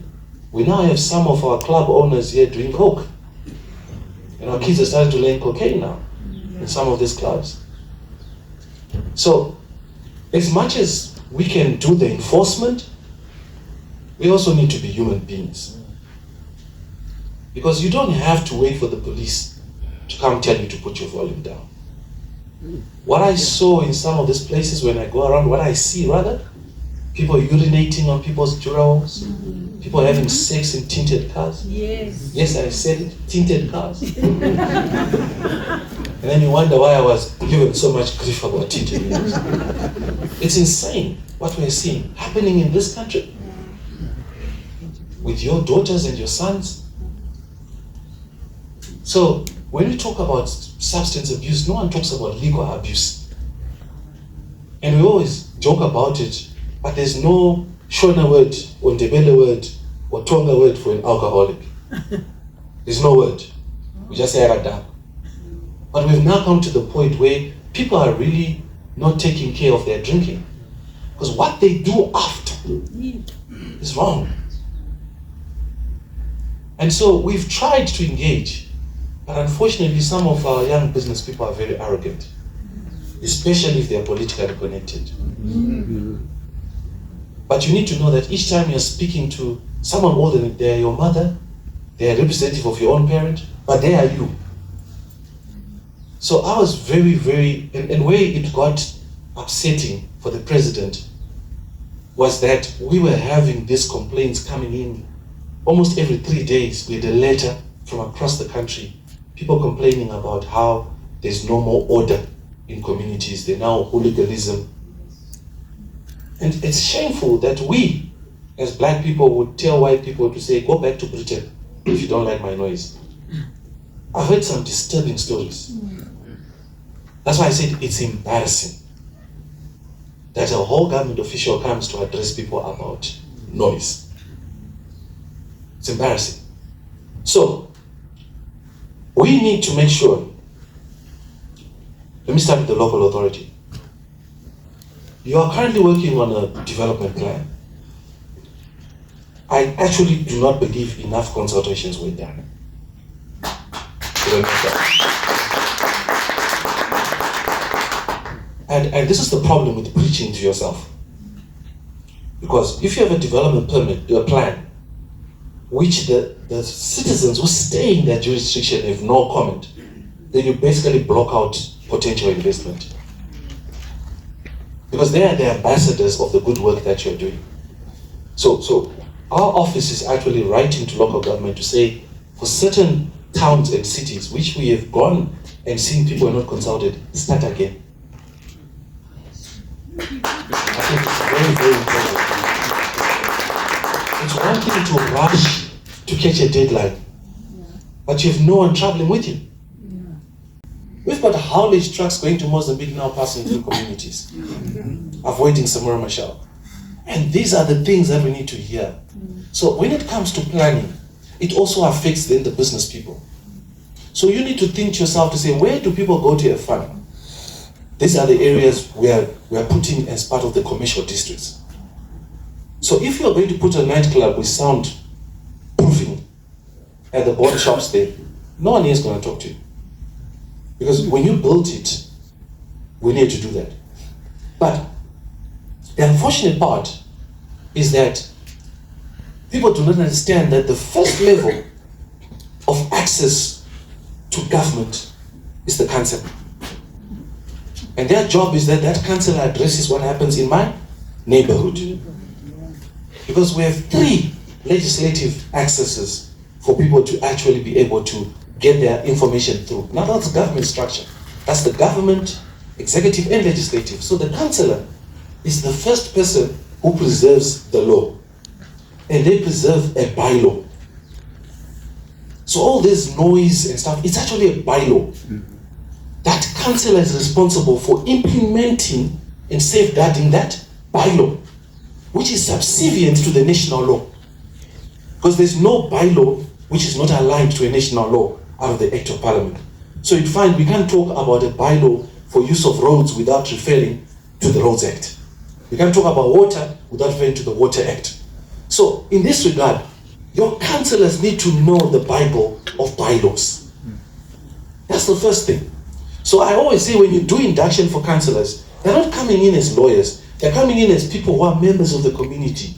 we now have some of our club owners here doing coke. And our kids are starting to learn cocaine now in some of these clubs. So, as much as we can do the enforcement, we also need to be human beings. Because you don't have to wait for the police to come tell you to put your volume down. What I saw in some of these places when I go around, what I see rather, people urinating on people's drawers, people having sex in tinted cars. Yes, I said it, tinted cars. And then you wonder why I was given so much grief about tinted cars. It's insane what we're seeing happening in this country with your daughters and your sons. So when we talk about substance abuse, no one talks about legal abuse. And we always joke about it, but there's no Shona word, or Ndebele word, or Tonga word for an alcoholic. There's no word. We just say Rada. But we've now come to the point where people are really not taking care of their drinking. Because what they do after is wrong. And so we've tried to engage, but unfortunately some of our young business people are very arrogant, especially if they are politically connected. But you need to know that each time you're speaking to someone older than they're your mother, they're a representative of your own parent, but they are you. So I was very, and where it got upsetting for the president was that we were having these complaints coming in almost every 3 days. We had a letter from across the country, people complaining about how there's no more order in communities, there's now hooliganism. And it's shameful that we, as black people, would tell white people to say, go back to Britain if you don't like my noise. I've heard some disturbing stories. That's why I said it's embarrassing that a whole government official comes to address people about noise. It's embarrassing. So, we need to make sure, let me start with the local authority. You are currently working on a development plan. I actually do not believe enough consultations were done. And this is the problem with preaching to yourself. Because if you have a development permit, a plan, which the citizens who stay in that jurisdiction have no comment, then you basically block out potential investment. Because they are the ambassadors of the good work that you're doing. So our office is actually writing to local government to say, for certain towns and cities which we have gone and seen people are not consulted, start again. I think it's very, very important. It's one thing to rush to catch a deadline, but you have no one traveling with you. We've got haulage trucks going to Mozambique now, passing through communities, avoiding Samora Machel. And these are the things that we need to hear. So when it comes to planning, it also affects then the business people. So you need to think to yourself to say, where do people go to have fun? These are the areas where we are putting as part of the commercial districts. So if you're going to put a nightclub with sound proofing at the body shops there, no one here is going to talk to you. Because when you built it, we need to do that. But the unfortunate part is that people do not understand that the first level of access to government is the council. And their job is that that council addresses what happens in my neighborhood. Because we have 3 legislative accesses for people to actually be able to get their information through. Now that's government structure. That's the government, executive and legislative. So the councillor is the first person who preserves the law. And they preserve a bylaw. So all this noise and stuff, it's actually a bylaw. That councillor is responsible for implementing and safeguarding that bylaw, which is subservient to the national law. Because there's no bylaw which is not aligned to a national law out of the Act of Parliament. So you'd find we can't talk about a bylaw for use of roads without referring to the Roads Act. We can't talk about water without referring to the Water Act. So in this regard, your councillors need to know the Bible of bylaws. That's the first thing. So I always say when you do induction for councillors, they're not coming in as lawyers. They're coming in as people who are members of the community.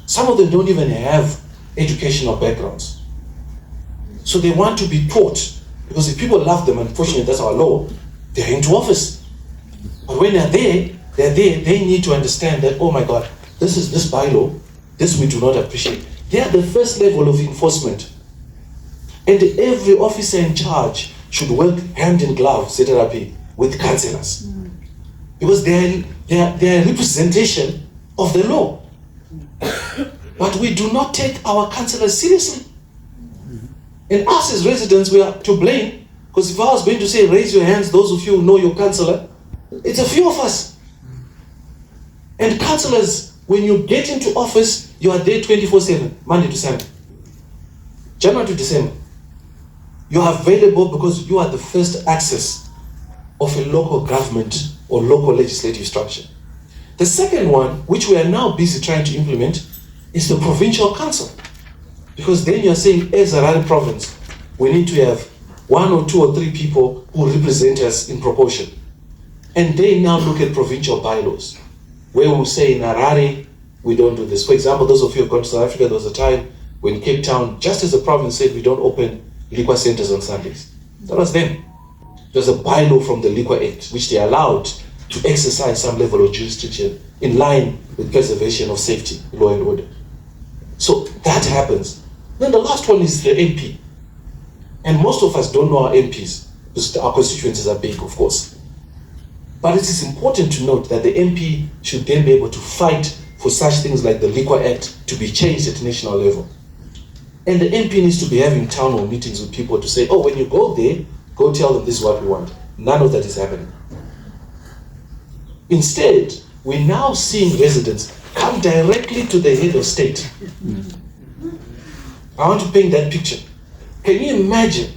Some of them don't even have educational backgrounds. So they want to be taught, because if people love them, unfortunately that's our law, they're into office. But when they're there, they need to understand that, oh my God, this is this bylaw, this we do not appreciate. They are the first level of enforcement. And every officer in charge should work hand in glove, ZRP, with councillors. Because they are a representation of the law. But we do not take our councillors seriously. And us as residents, we are to blame. Because if I was going to say, raise your hands, those of you who know your councillor, it's a few of us. And councillors, when you get into office, you are there 24/7, Monday to Sunday. January to December. You are available because you are the first access of a local government or local legislative structure. The second one, which we are now busy trying to implement, is the provincial council. Because then you're saying, as a Harare province, we need to have 1 or 2 or 3 people who represent us in proportion. And they now look at provincial bylaws, where we say in Harare, we don't do this. For example, those of you who have gone to South Africa, there was a time when Cape Town, just as the province said, we don't open liquor centers on Sundays. That was them. There's a bylaw from the Liquor Act, which they allowed to exercise some level of jurisdiction in line with preservation of safety, law and order. So that happens. Then the last one is the MP. And most of us don't know our MPs, because our constituencies are big, of course. But it is important to note that the MP should then be able to fight for such things like the Liquor Act to be changed at national level. And the MP needs to be having town hall meetings with people to say, oh, when you go there, go tell them this is what we want. None of that is happening. Instead, we're now seeing residents come directly to the head of state. I want to paint that picture. Can you imagine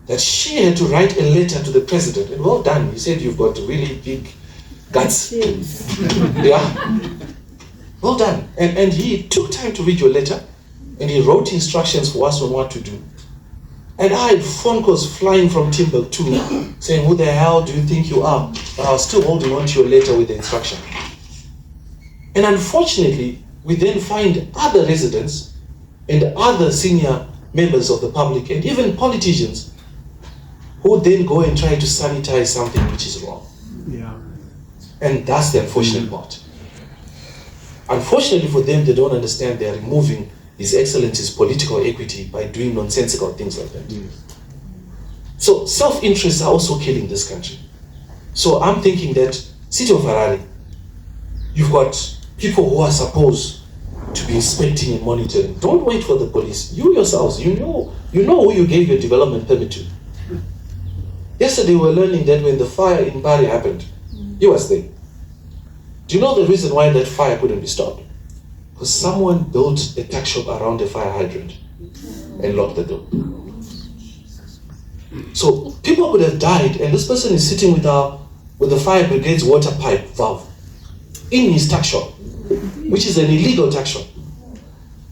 that she had to write a letter to the president? And well done, he said you've got really big guts. Yeah. Well done. And he took time to read your letter, and he wrote instructions for us on what to do. And I had phone calls flying from Timbuktu saying, who the hell do you think you are? But I was still holding on to your letter with the instruction. And unfortunately, we then find other residents and other senior members of the public and even politicians who then go and try to sanitize something which is wrong. Yeah. And that's the unfortunate part. Unfortunately for them, they don't understand they are removing His Excellency's political equity by doing nonsensical things like that. Mm. So self-interests are also killing this country. So I'm thinking that City of Harare, you've got people who are supposed to be inspecting and monitoring. Don't wait for the police. You yourselves, you know who you gave your development permit to. Yesterday we were learning that when the fire in Bari happened, he was there. Do you know the reason why that fire couldn't be stopped? Because someone built a tuck shop around a fire hydrant and locked the door. So people could have died, and this person is sitting with the fire brigade's water pipe valve in his tuck shop, which is an illegal tuck shop.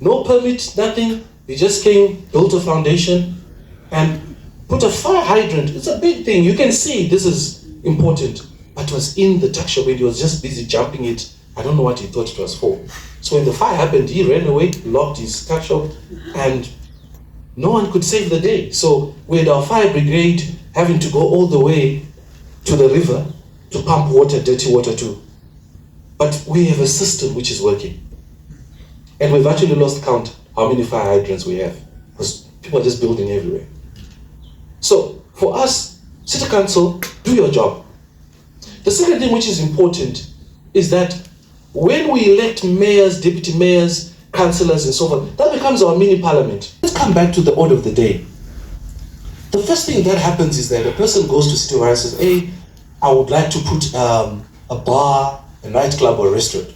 No permit, nothing. He just came, built a foundation, and put a fire hydrant. It's a big thing. You can see this is important, but it was in the tuck shop and he was just busy jumping it. I don't know what he thought it was for. So when the fire happened, he ran away, locked his tuck shop, and no one could save the day. So we had our fire brigade having to go all the way to the river to pump water, dirty water too. But we have a system which is working. And we've actually lost count how many fire hydrants we have, because people are just building everywhere. So for us, City Council, do your job. The second thing which is important is that when we elect mayors, deputy mayors, councillors and so forth, that becomes our mini parliament. Let's come back to the order of the day. The first thing that happens is that a person goes to City of Harare and says, hey, I would like to put a bar, a nightclub or a restaurant,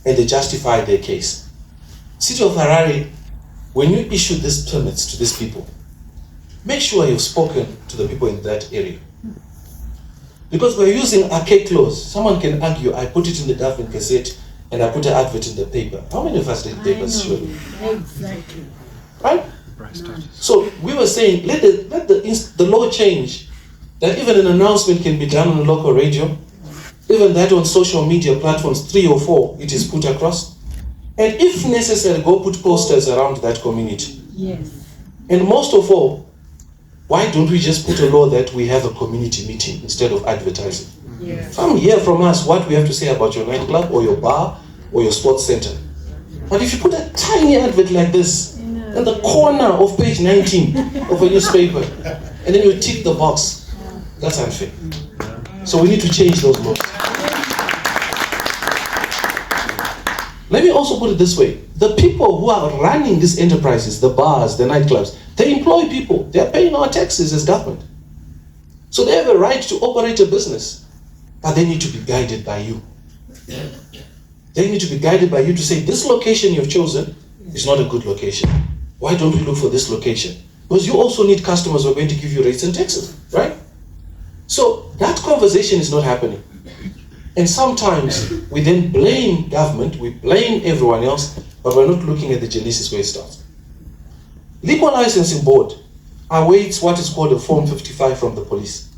and they justify their case. City of Harare, when you issue these permits to these people, make sure you've spoken to the people in that area. Because we're using archaic laws. Someone can argue, I put it in the government gazette and I put an advert in the paper. How many of us read papers, surely? Exactly. Right? So we were saying, let the law change, that even an announcement can be done on a local radio, even that on social media platforms, 3 or 4, it is put across. And if necessary, go put posters around that community. Yes. And most of all, why don't we just put a law that we have a community meeting instead of advertising? Yeah. Come hear from us what we have to say about your nightclub or your bar or your sports center. But if you put a tiny advert like this in the corner of page 19 of a newspaper, and then you tick the box, that's unfair. So we need to change those laws. Let me also put it this way. The people who are running these enterprises, the bars, the nightclubs, They employ people. They are paying our taxes as government. So they have a right to operate a business, but they need to be guided by you. They need to be guided by you to say, this location you've chosen is not a good location. Why don't we look for this location? Because you also need customers who are going to give you rates and taxes, right? So that conversation is not happening. And sometimes we then blame government, we blame everyone else, but we're not looking at the genesis where it starts. Liquor licensing board awaits what is called a Form 55 from the police.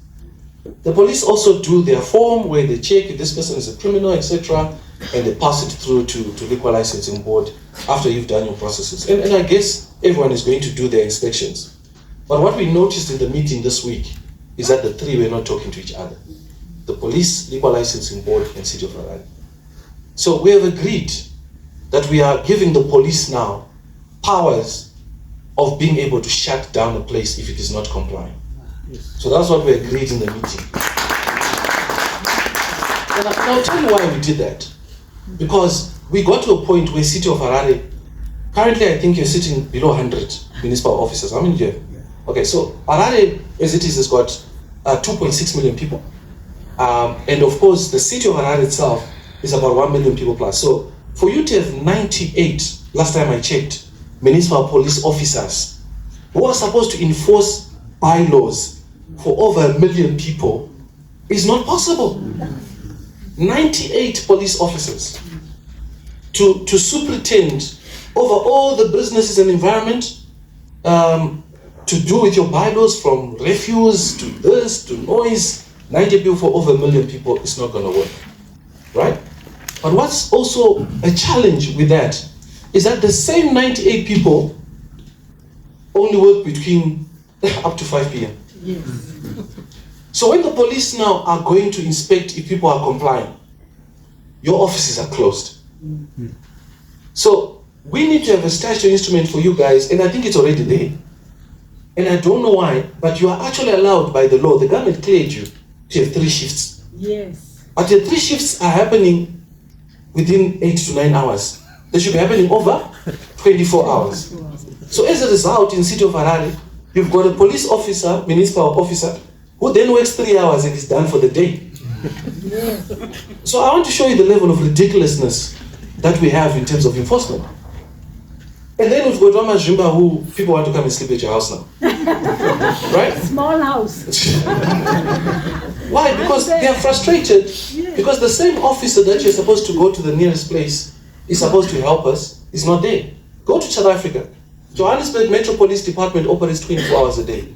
The police also do their form where they check if this person is a criminal, etc., and they pass it through to liquor licensing board after you've done your processes. And I guess everyone is going to do their inspections. But what we noticed in the meeting this week is that the three were not talking to each other. The police, liquor licensing board, and City of Harare. So we have agreed that we are giving the police now powers of being able to shut down a place if it is not complying. So that's what we agreed in the meeting. And I'll tell you why we did that. Because we got to a point where City of Harare, currently I think you're sitting below 100 municipal officers. How many do you have? Okay, so Harare, as it is, has got 2.6 million people. And of course, the City of Harare itself is about 1 million people plus. So for you to have 98, last time I checked, municipal police officers who are supposed to enforce bylaws for over 1 million people is not possible. 98 police officers to superintend over all the businesses and environment, to do with your bylaws, from refuse to this to noise. 90 people for over 1 million people is not going to work, right? But what's also a challenge with that is that the same 98 people only work between up to 5 p.m. Yes. So when the police now are going to inspect if people are complying, your offices are closed. Mm-hmm. So we need to have a statutory instrument for you guys, and I think it's already there. And I don't know why, but you are actually allowed by the law. The government cleared you to have 3 shifts. Yes. But the 3 shifts are happening within 8 to 9 hours. They should be happening over 24 hours. So as a result, in the City of Harare, you've got a police officer, municipal officer, who then works 3 hours and is done for the day. Yes. So I want to show you the level of ridiculousness that we have in terms of enforcement. And then we've got Rama Jimba, who people want to come and sleep at your house now. Right? Small house. Why? Because they are frustrated. Yes. Because the same officer that you're supposed to go to the nearest place is supposed to help us is not there. Go to South Africa. Johannesburg Metro Police Department operates 24 hours a day.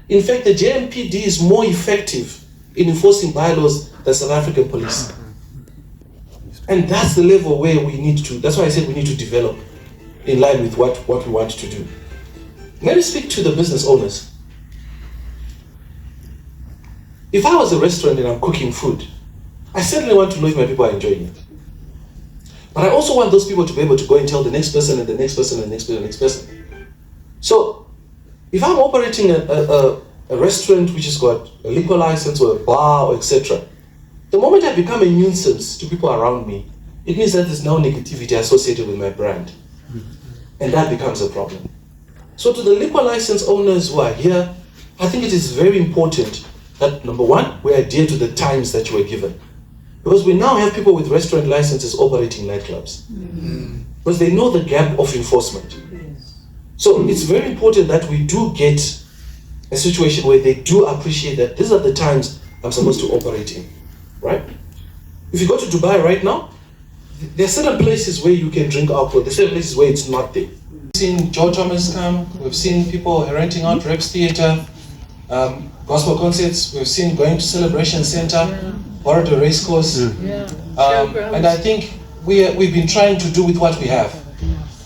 In fact, the JMPD is more effective in enforcing bylaws than South African police. And that's the level where we need to, that's why I said we need to develop in line with what we want to do. Let me speak to the business owners. If I was a restaurant and I'm cooking food, I certainly want to know if my people are enjoying it. But I also want those people to be able to go and tell the next person and the next person and the next person and the next person. So, if I'm operating a restaurant which has got a liquor license or a bar or etc., the moment I become a nuisance to people around me, it means that there's now negativity associated with my brand. And that becomes a problem. So to the liquor license owners who are here, I think it is very important that, number one, we adhere to the times that you were given. Because we now have people with restaurant licenses operating nightclubs. Mm-hmm. Because they know the gap of enforcement. Yes. So it's very important that we do get a situation where they do appreciate that these are the times I'm supposed to operate in, right? If you go to Dubai right now, there are certain places where you can drink alcohol, there are certain places where it's not there. We've seen Joe Thomas come, we've seen people renting out Reps Theatre, gospel concerts, we've seen going to Celebration Center, Borrowdale Racecourse. And I think we've been trying to do with what we have.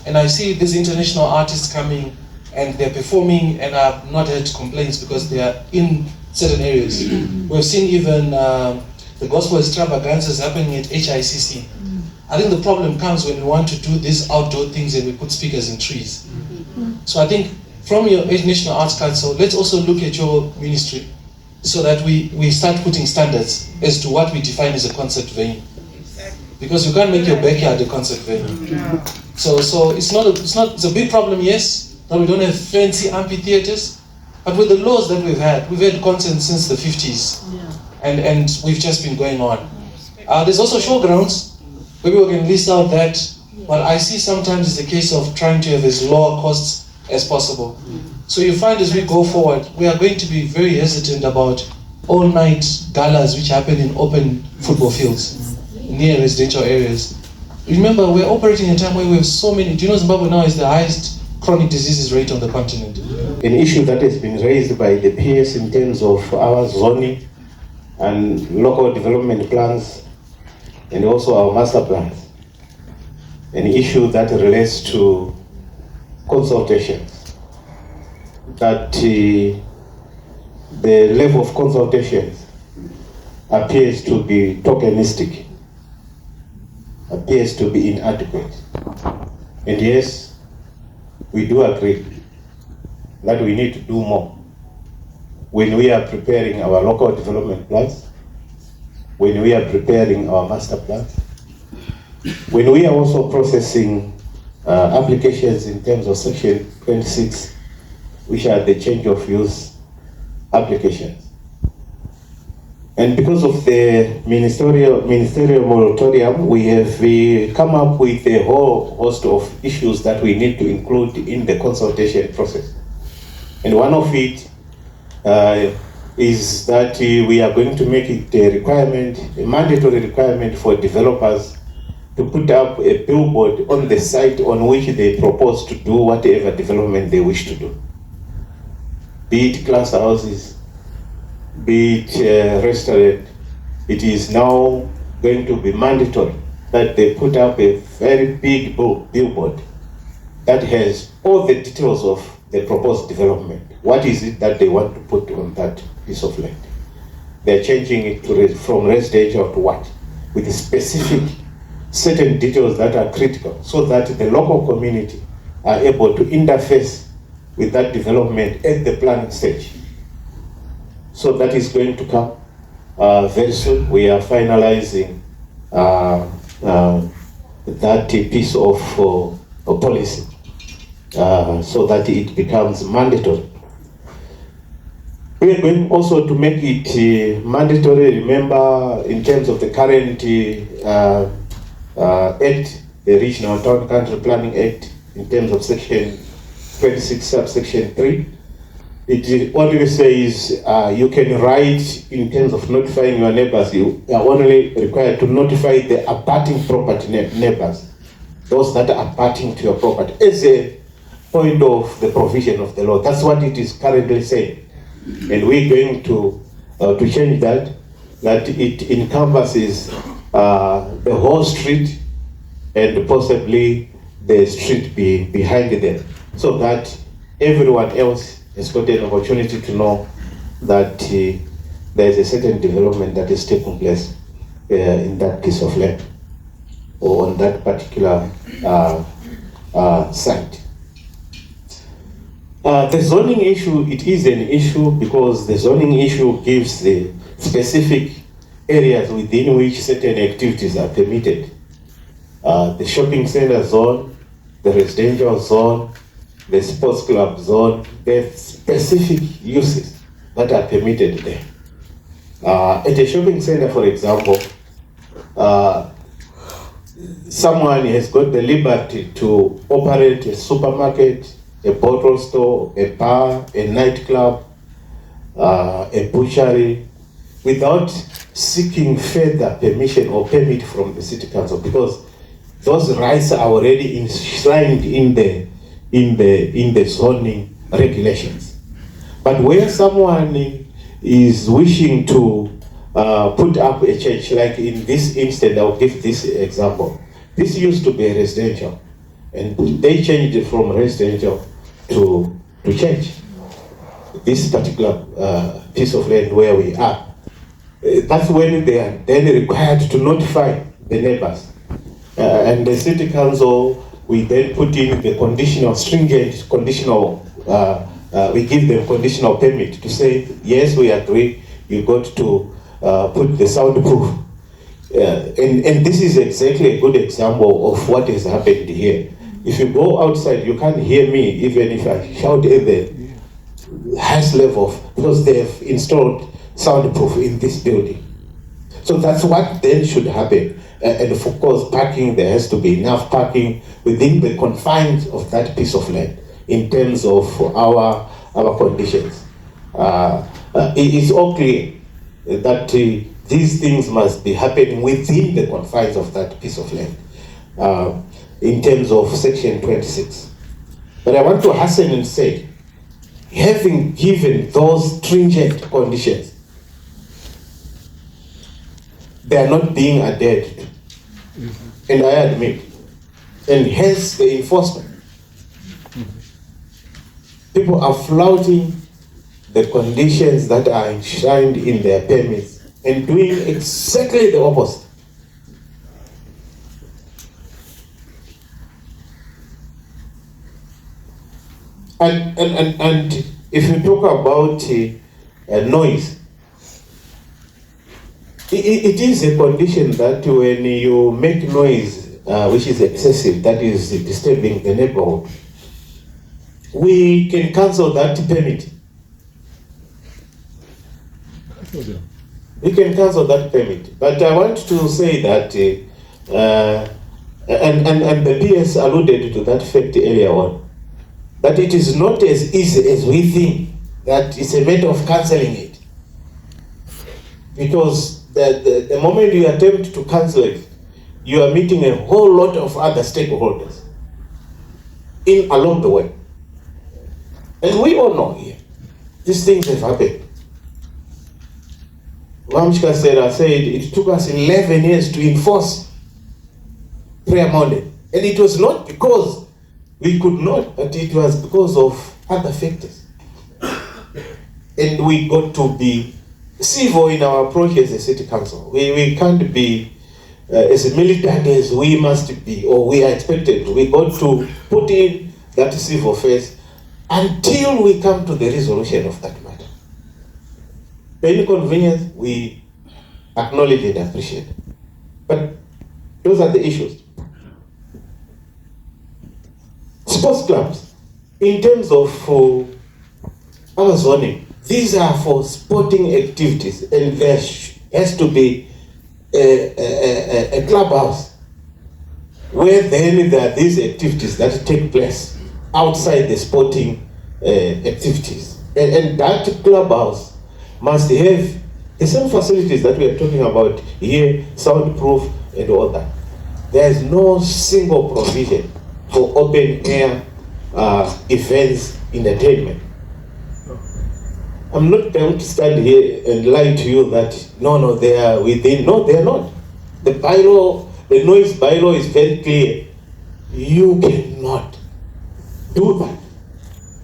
And I see these international artists coming and they're performing, and I've not had complaints because they are in certain areas. We've seen even the gospel extravaganzas happening at HICC. I think the problem comes when we want to do these outdoor things and we put speakers in trees. So I think from your National Arts Council, let's also look at your ministry so that we start putting standards as to what we define as a concert venue. Because you can't make your backyard a concert venue. So it's a big problem, yes, that we don't have fancy amphitheaters. But with the laws that we've had consent since the 50s. And we've just been going on. There's also showgrounds. Maybe we can list out that. But I see sometimes it's a case of trying to have as lower costs as possible. So you find as we go forward, we are going to be very hesitant about all-night galas which happen in open football fields near residential areas. Remember, we're operating in a time where we have so many. Do you know Zimbabwe now is the highest chronic diseases rate on the continent? An issue that has been raised by the peers in terms of our zoning and local development plans and also our master plans. An issue that relates to consultations. That the level of consultations appears to be tokenistic, appears to be inadequate. And yes, we do agree that we need to do more when we are preparing our local development plans, when we are preparing our master plans, when we are also processing applications in terms of section 26, which are the change of use applications. And because of the ministerial moratorium, we have come up with a whole host of issues that we need to include in the consultation process. And one of it is that we are going to make it a requirement, a mandatory requirement for developers to put up a billboard on the site on which they propose to do whatever development they wish to do. Be it class houses, be it restaurant, it is now going to be mandatory that they put up a very big billboard that has all the details of the proposed development. What is it that they want to put on that piece of land? They're changing it from residential to what? With specific certain details that are critical so that the local community are able to interface with that development at the planning stage. So that is going to come very soon. We are finalizing that piece of policy so that it becomes mandatory. We are going also to make it mandatory. Remember, in terms of the current Act, the Regional Town Country Planning Act, in terms of section 26 subsection 3, it only says you can write in terms of notifying your neighbors. You are only required to notify the abutting property neighbors, those that are abutting to your property, as a point of the provision of the law. That's what it is currently saying, and we're going to change that it encompasses the whole street and possibly the street behind them, so that everyone else has got an opportunity to know that there is a certain development that is taking place in that piece of land or on that particular site. The zoning issue, it is an issue because the zoning issue gives the specific areas within which certain activities are permitted. The shopping center zone, the residential zone, the sports club zone, the specific uses that are permitted there. At a shopping center, for example, someone has got the liberty to operate a supermarket, a bottle store, a bar, a nightclub, a butchery, without seeking further permission or permit from the city council, because those rights are already enshrined in the zoning regulations. But where someone is wishing to put up a church, like in this instance, I'll give this example. This used to be a residential, and they changed it from residential to church. This particular piece of land where we are, that's when they are then required to notify the neighbors. And the city council, we then put in the conditional, stringent conditional, we give them conditional permit to say, yes, we agree, you got to put the soundproof. And this is exactly a good example of what has happened here. If you go outside, you can't hear me even if I shout at the highest level because they have installed soundproof in this building. So that's what then should happen. And of course, parking, there has to be enough parking within the confines of that piece of land in terms of our conditions. It is all clear that these things must be happening within the confines of that piece of land in terms of Section 26. But I want to hasten and say, having given those stringent conditions, they are not being adhered to. And I admit, and hence the enforcement. People are flouting the conditions that are enshrined in their permits and doing exactly the opposite. And if you talk about noise, it is a condition that when you make noise which is excessive, that is disturbing the neighborhood, we can cancel that permit. We can cancel that permit. But I want to say that, and the PS alluded to that fact earlier on, that it is not as easy as we think, that it's a matter of cancelling it. Because the moment you attempt to cancel it, you are meeting a whole lot of other stakeholders along the way. And we all know here, these things have happened. Mamshka said it took us 11 years to enforce prayer Monday. And it was not because we could not, but it was because of other factors. And we got to be civil in our approach as a city council. We can't be as militant as we must be, or we are expected to. We got to put in that civil face until we come to the resolution of that matter. The inconvenience we acknowledge and appreciate. But those are the issues. Sports clubs, in terms of our zoning, these are for sporting activities, and there has to be a clubhouse where then there are these activities that take place outside the sporting activities. And that clubhouse must have the same facilities that we are talking about here, soundproof and all that. There is no single provision for open air events, entertainment. I'm not going to stand here and lie to you that no, they are within. No, they are not. The bylaw, the noise bylaw is very clear. You cannot do that,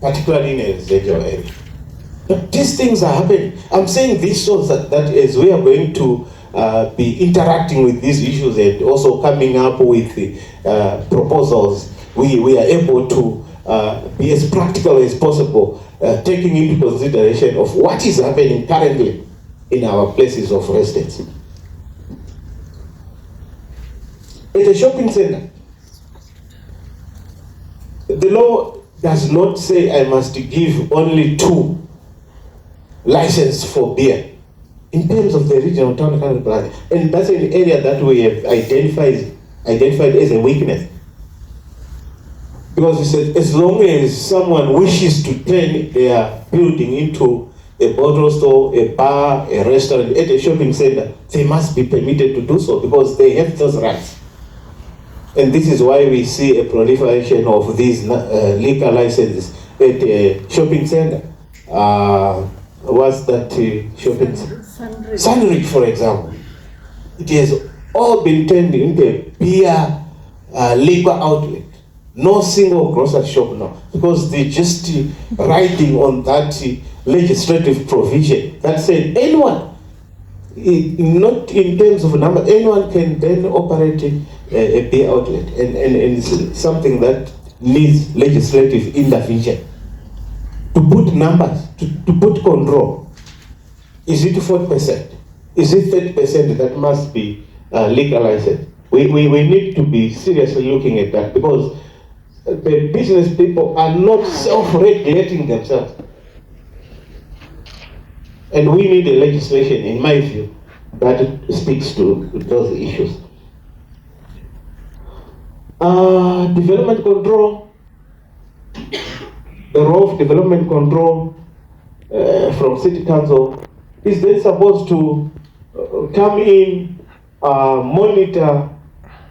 particularly in a residential area. But these things are happening. I'm saying this so that as we are going to be interacting with these issues and also coming up with proposals, we are able to be as practical as possible, taking into consideration of what is happening currently in our places of residence. At a shopping center, the law does not say I must give only 2 licenses for beer in terms of the regional town council plan, and that's an area that we have identified as a weakness. Because we said, as long as someone wishes to turn their building into a bottle store, a bar, a restaurant, at a shopping center, they must be permitted to do so because they have those rights. And this is why we see a proliferation of these liquor licenses at a shopping center. What's that shopping center? Sunridge, for example. It has all been turned into a beer liquor outlet. No single grocery shop now, because they're just riding on that legislative provision that said anyone, not in terms of number, anyone can then operate a beer outlet, and it's something that needs legislative intervention to put numbers, to put control. Is it 40%? Is it 30% that must be legalized? We need to be seriously looking at that, because the business people are not self-regulating themselves. And we need a legislation, in my view, that speaks to those issues. Development control, the role of development control from City Council is then supposed to come in, monitor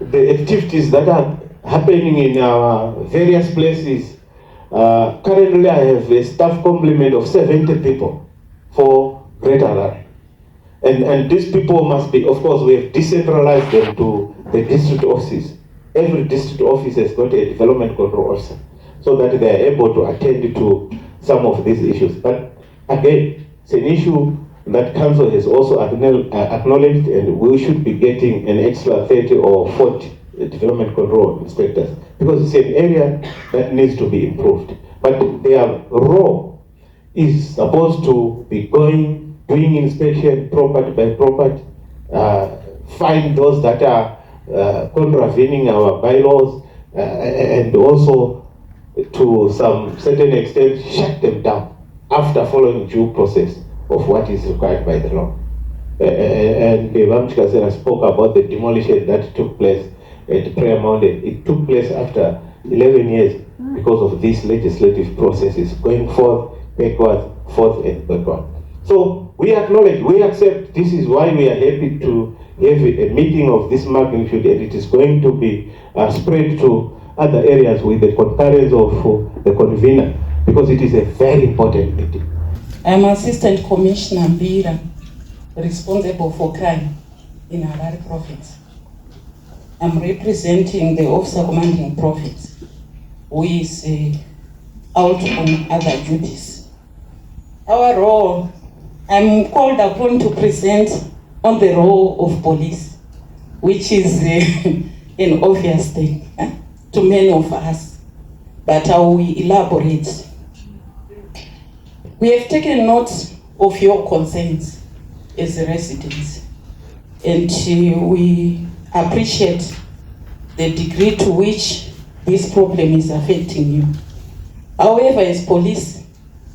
the activities that are happening in our various places. Currently I have a staff complement of 70 people for Greater Harare. And these people must be, of course, we have decentralized them to the district offices. Every district office has got a development control officer, so that they are able to attend to some of these issues. But again, it's an issue that council has also acknowledged, and we should be getting an extra 30 or 40 development control inspectors, because it's an area that needs to be improved. But their role is supposed to be doing inspection property by property, find those that are contravening our bylaws, and also to some certain extent shut them down after following due process of what is required by the law. And the Vamchikasera spoke about the demolition that took place at Prayer Mountain. It took place after 11 years because of these legislative processes, going forth, backwards, forth and backward. So we acknowledge, we accept, this is why we are happy to have a meeting of this magnitude, and it is going to be spread to other areas with the concurrence of the convener, because it is a very important meeting. I'm Assistant Commissioner Mbira, responsible for crime in Harare Province. I'm representing the Officer Commanding Province, who is out on other duties. Our role, I'm called upon to present on the role of police, which is an obvious thing to many of us, but I will elaborate. We have taken note of your concerns as residents, and we appreciate the degree to which this problem is affecting you. However, as police,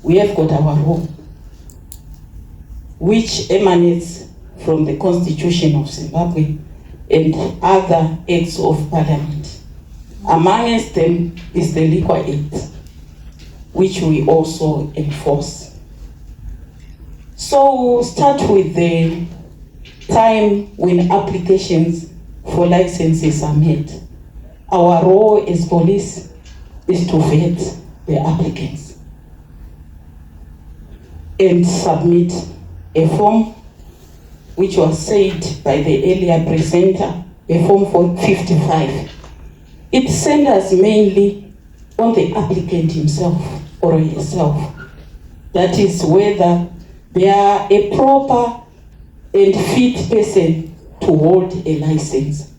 we have got our role, which emanates from the Constitution of Zimbabwe and other acts of parliament. Amongst them is the Liquor Act, which we also enforce. So we'll start with the time when applications for licenses are made. Our role as police is to vet the applicants and submit a form, which was said by the earlier presenter, a form 55. It centers mainly on the applicant himself or herself. That is whether they are a proper and fit person to hold a license.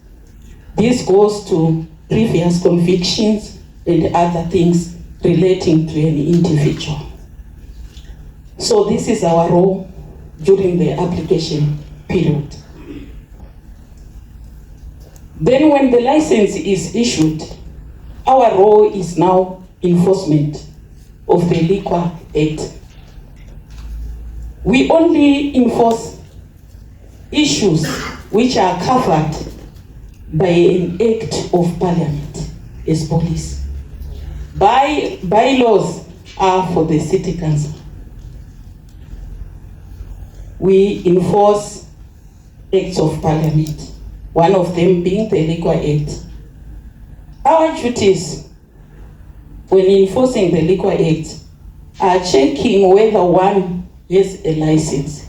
This goes to previous convictions and other things relating to an individual. So this is our role during the application period. Then when the license is issued, our role is now enforcement of the Liquor Act. We only enforce issues which are covered by an act of parliament as police. Bylaws are for the city council. We enforce acts of parliament, one of them being the Liquor Act. Our duties when enforcing the Liquor Act are checking whether one has a license.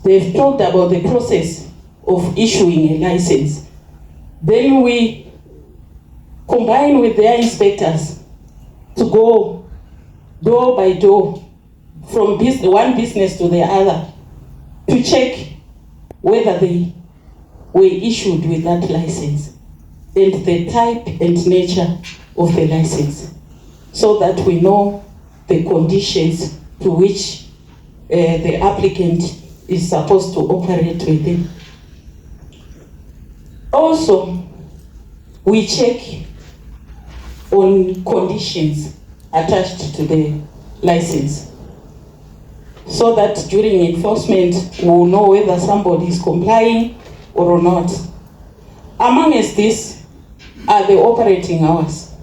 They've talked about the process of issuing a license. Then we combine with their inspectors to go door by door from one business to the other to check whether they were issued with that license and the type and nature of the license, so that we know the conditions to which the applicant is supposed to operate within. Also, we check on conditions attached to the license, so that during enforcement we will know whether somebody is complying or not. Amongst these are the operating hours.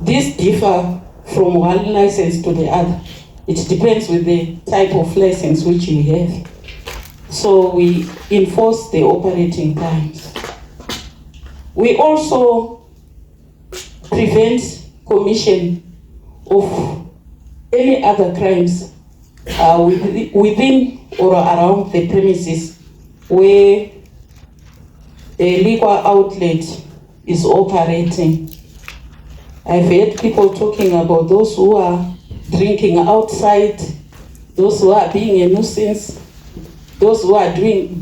These differ from one license to the other. It depends with the type of license which you have. So we enforce the operating times. We also prevent commission of any other crimes within or around the premises where a liquor outlet is operating. I've heard people talking about those who are drinking outside, those who are being a nuisance, those who are doing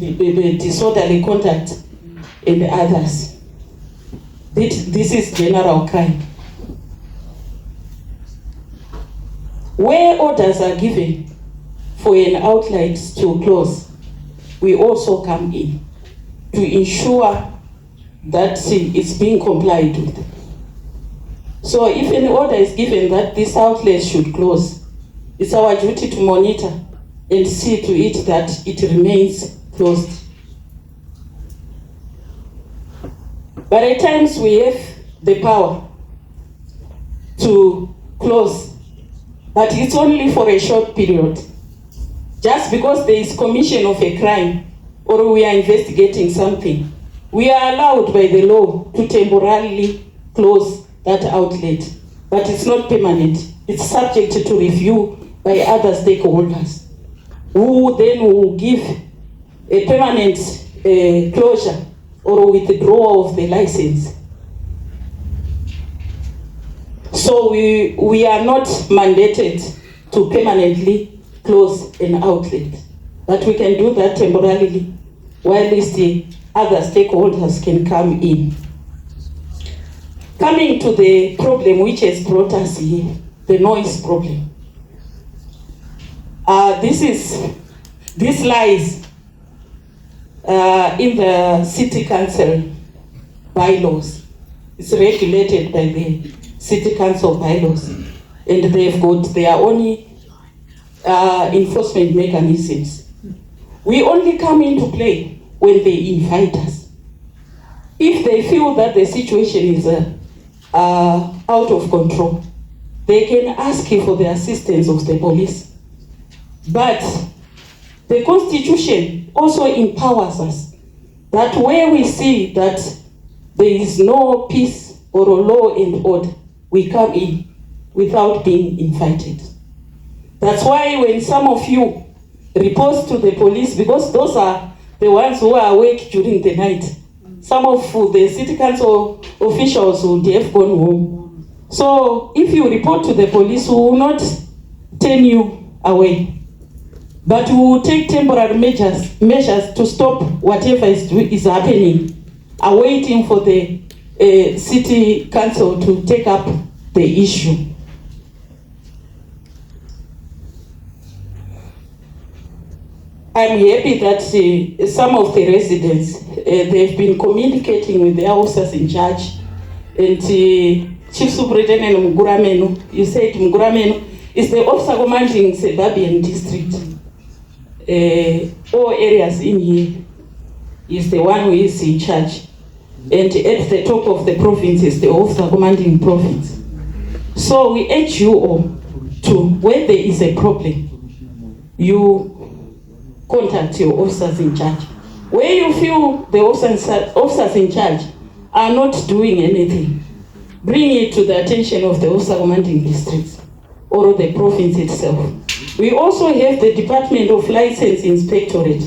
disorderly conduct, and others. This is general crime. Where orders are given for an outlet to close, we also come in to ensure that it's being complied with. So if an order is given that this outlet should close, it's our duty to monitor and see to it that it remains closed. But at times we have the power to close, but it's only for a short period. Just because there is commission of a crime or we are investigating something, we are allowed by the law to temporarily close that outlet, but it's not permanent. It's subject to review by other stakeholders, who then will give a permanent closure or withdrawal of the license. So we are not mandated to permanently close an outlet, but we can do that temporarily while the other stakeholders can come in. Coming to the problem which has brought us here, the noise problem. This lies in the city council bylaws. It's regulated by the city council bylaws, and they've got their own enforcement mechanisms. We only come into play when they invite us. If they feel that the situation is out of control, they can ask for the assistance of the police. But the Constitution also empowers us that where we see that there is no peace or law and order, we come in without being invited. That's why when some of you report to the police, because those are the ones who are awake during the night, some of the city council officials would have gone home. So if you report to the police, we will not turn you away, but we will take temporary measures to stop whatever is happening, awaiting for the city council to take up the issue. I'm happy that some of the residents, they've been communicating with their officers in charge. And Chief Superintendent Muguramenu, you said Muguramenu is the officer commanding Suburban district. All areas in here is the one who is in charge. And at the top of the province is the officer commanding province. So we urge you all to, when there is a problem, you contact your officers in charge. Where you feel the officers in charge are not doing anything, bring it to the attention of the officer commanding districts or the province itself. We also have the Department of License Inspectorate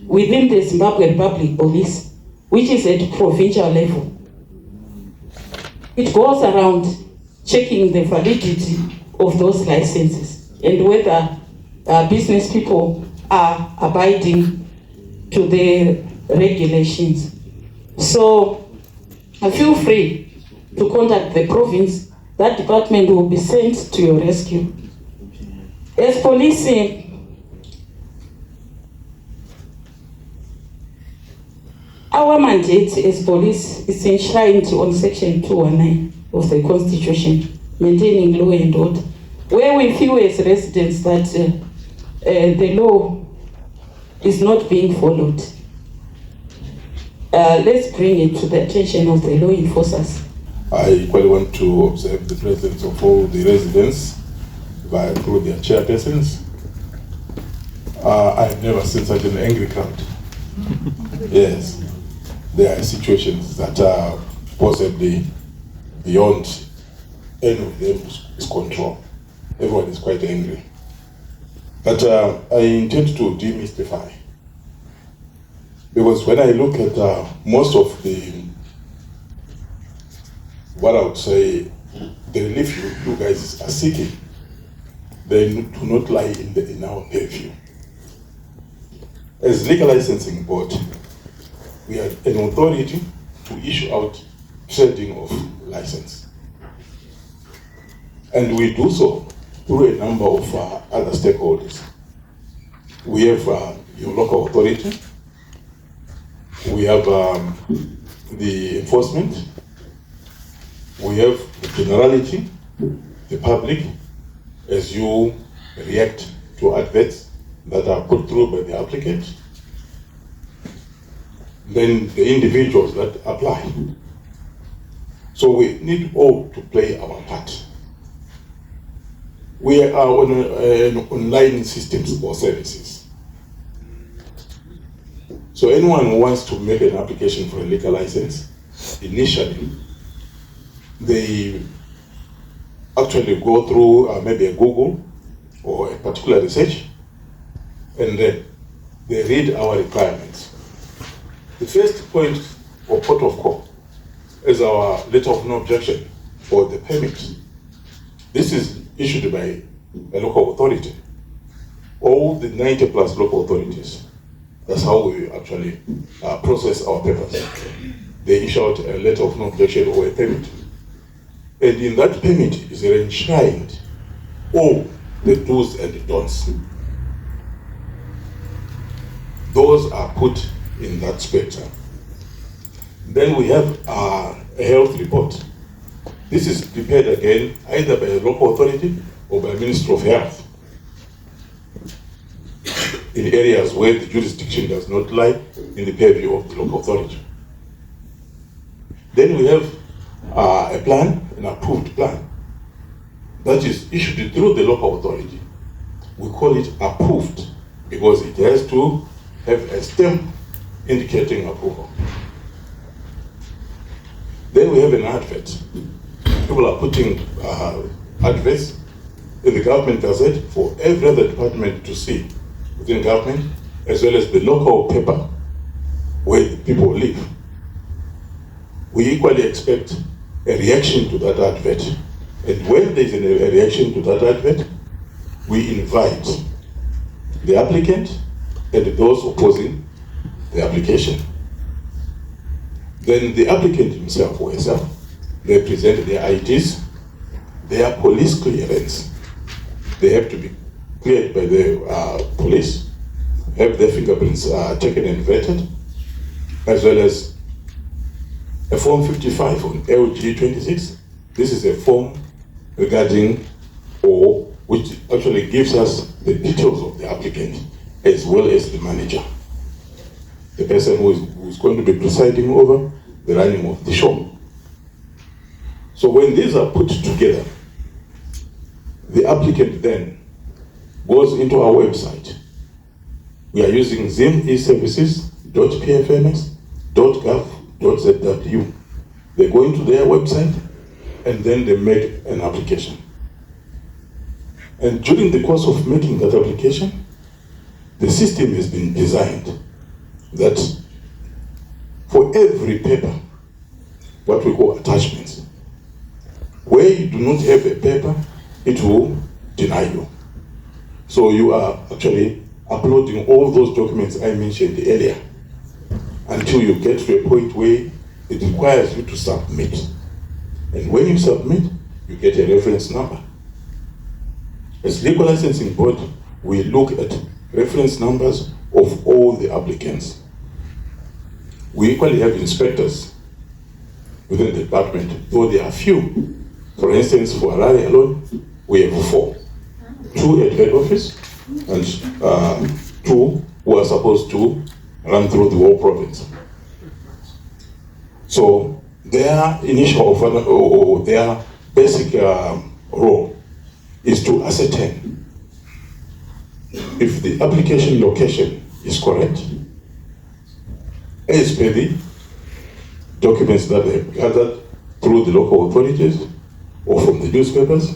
within the Zimbabwe Republic Police, which is at provincial level. It goes around checking the validity of those licenses and whether business people are abiding to the regulations. So feel free to contact the province. That department will be sent to your rescue. As policing, Our mandate as police is enshrined on Section 219 of the Constitution, maintaining law and order, where we feel as residents that the law is not being followed. Let's bring it to the attention of the law enforcers. I equally want to observe the presence of all the residents through their chairpersons. I've never seen such an angry crowd. Yes, there are situations that are possibly beyond any of them's control. Everyone is quite angry. But I intend to demystify. Because when I look at most of the, what I would say, the relief you guys are seeking, they do not lie in our purview. As Liquor Licensing Board, we are an authority to issue out trading of license. And we do so through a number of other stakeholders. We have your local authority, we have the enforcement, we have the generality, the public, as you react to adverts that are put through by the applicant, then the individuals that apply. So we need all to play our part. We are on an online systems for services. So anyone who wants to make an application for a liquor license, initially, they actually go through maybe a Google or a particular research, and then they read our requirements. The first point or port of call is our letter of no objection for the permit. This is issued by a local authority. All the 90 plus local authorities. That's how we actually process our papers. They issue out a letter of no objection or a permit. And in that permit is enshrined all the do's and the don'ts. Those are put in that spectrum. Then we have a health report. This is prepared again either by a local authority or by a Ministry of Health in areas where the jurisdiction does not lie in the purview of the local authority. Then we have a plan, an approved plan, that is issued through the local authority. We call it approved because it has to have a stamp indicating approval. Then we have an advert. People are putting adverts in the government gazette for every other department to see within government, as well as the local paper where the people live. We equally expect a reaction to that advert. And when there is a reaction to that advert, we invite the applicant and those opposing the application. Then the applicant himself or herself, they present their IDs, their police clearance. They have to be cleared by the police, have their fingerprints taken and vetted, as well as a Form 55 on LG 26. This is a form regarding, or which actually gives us the details of the applicant as well as the manager, the person who is going to be presiding over the running of the show. So when these are put together, the applicant then goes into our website. We are using zimeservices.pfms.gov.zw. They go into their website and then they make an application. And during the course of making that application, the system has been designed that for every paper, what we call attachments, where you do not have a paper, it will deny you. So you are actually uploading all those documents I mentioned earlier until you get to a point where it requires you to submit. And when you submit, you get a reference number. As Liquor Licensing Board, we look at reference numbers of all the applicants. We equally have inspectors within the department, though there are few. For instance, for Harare alone, we have 4. 2 at head office and 2 who are supposed to run through the whole province. So their initial or their basic role is to ascertain if the application location is correct, as per the documents that they have gathered through the local authorities or from the newspapers,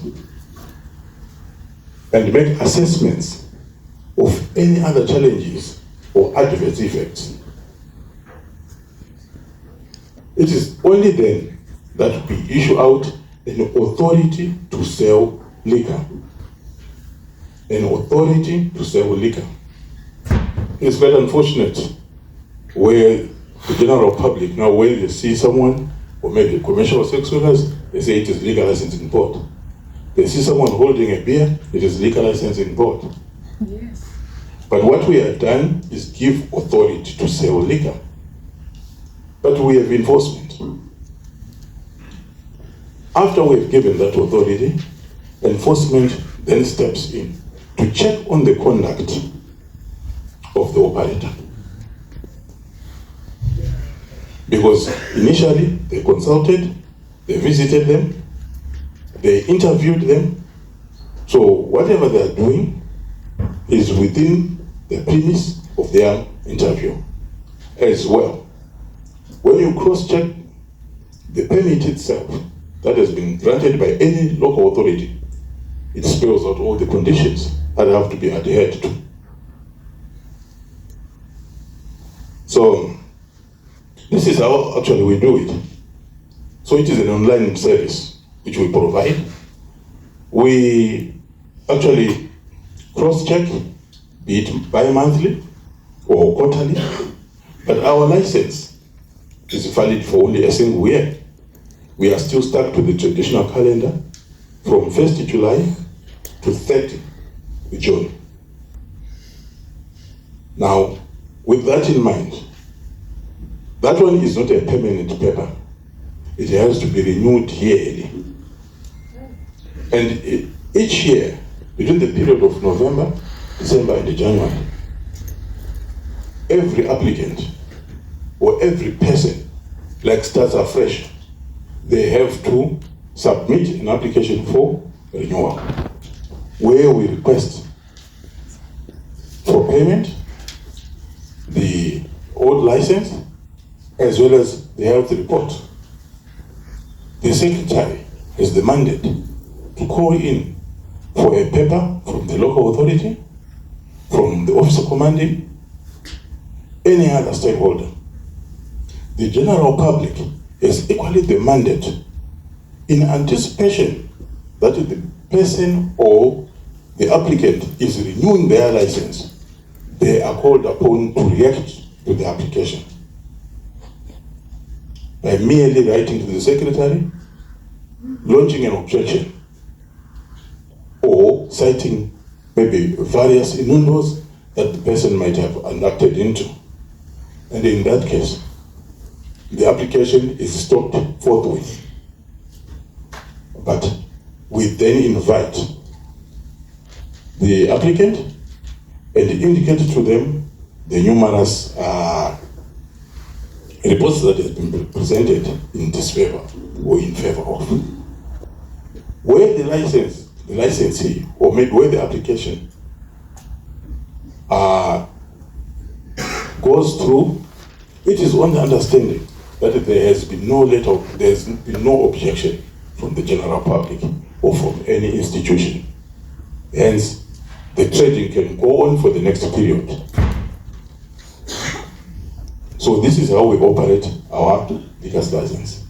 and make assessments of any other challenges or adverse effects. It is only then that we issue out an authority to sell liquor. An authority to sell liquor. It's very unfortunate where the general public, now when they see someone, or maybe commercial sex workers, they say it is legal license in port. They see someone holding a beer, it is legal license in port. Yes. But what we have done is give authority to sell liquor. But we have enforcement. After we've given that authority, enforcement then steps in to check on the conduct of the operator. Because initially they consulted, they visited them, they interviewed them. So whatever they are doing is within the premise of their interview as well. When you cross-check the permit itself that has been granted by any local authority, it spells out all the conditions that have to be adhered to. So this is how actually we do it. So it is an online service which we provide. We actually cross-check, be it bi-monthly or quarterly, but our license is valid for only a single year. We are still stuck to the traditional calendar from 1st July to 30 June. Now, with that in mind, that one is not a permanent paper. It has to be renewed yearly. And each year, between the period of November, December, and January, every applicant or every person, like starts afresh, they have to submit an application for renewal, where we request for payment the old license as well as the health report. The secretary has the mandate to call in for a paper from the local authority, from the officer commanding, any other stakeholder. The general public is equally the mandate in anticipation that the person or the applicant is renewing their license. They are called upon to react to the application by merely writing to the secretary, launching an objection, or citing maybe various innuendos that the person might have inducted into. And in that case, the application is stopped forthwith. But we then invite the applicant and indicate to them the numerous reports that have been presented in disfavor or in favor of. Where the licensee, or maybe where the application goes through, it is on the understanding that there has been no letter, there has been no objection from the general public or from any institution. Hence, the trading can go on for the next period. So this is how we operate our liquor license.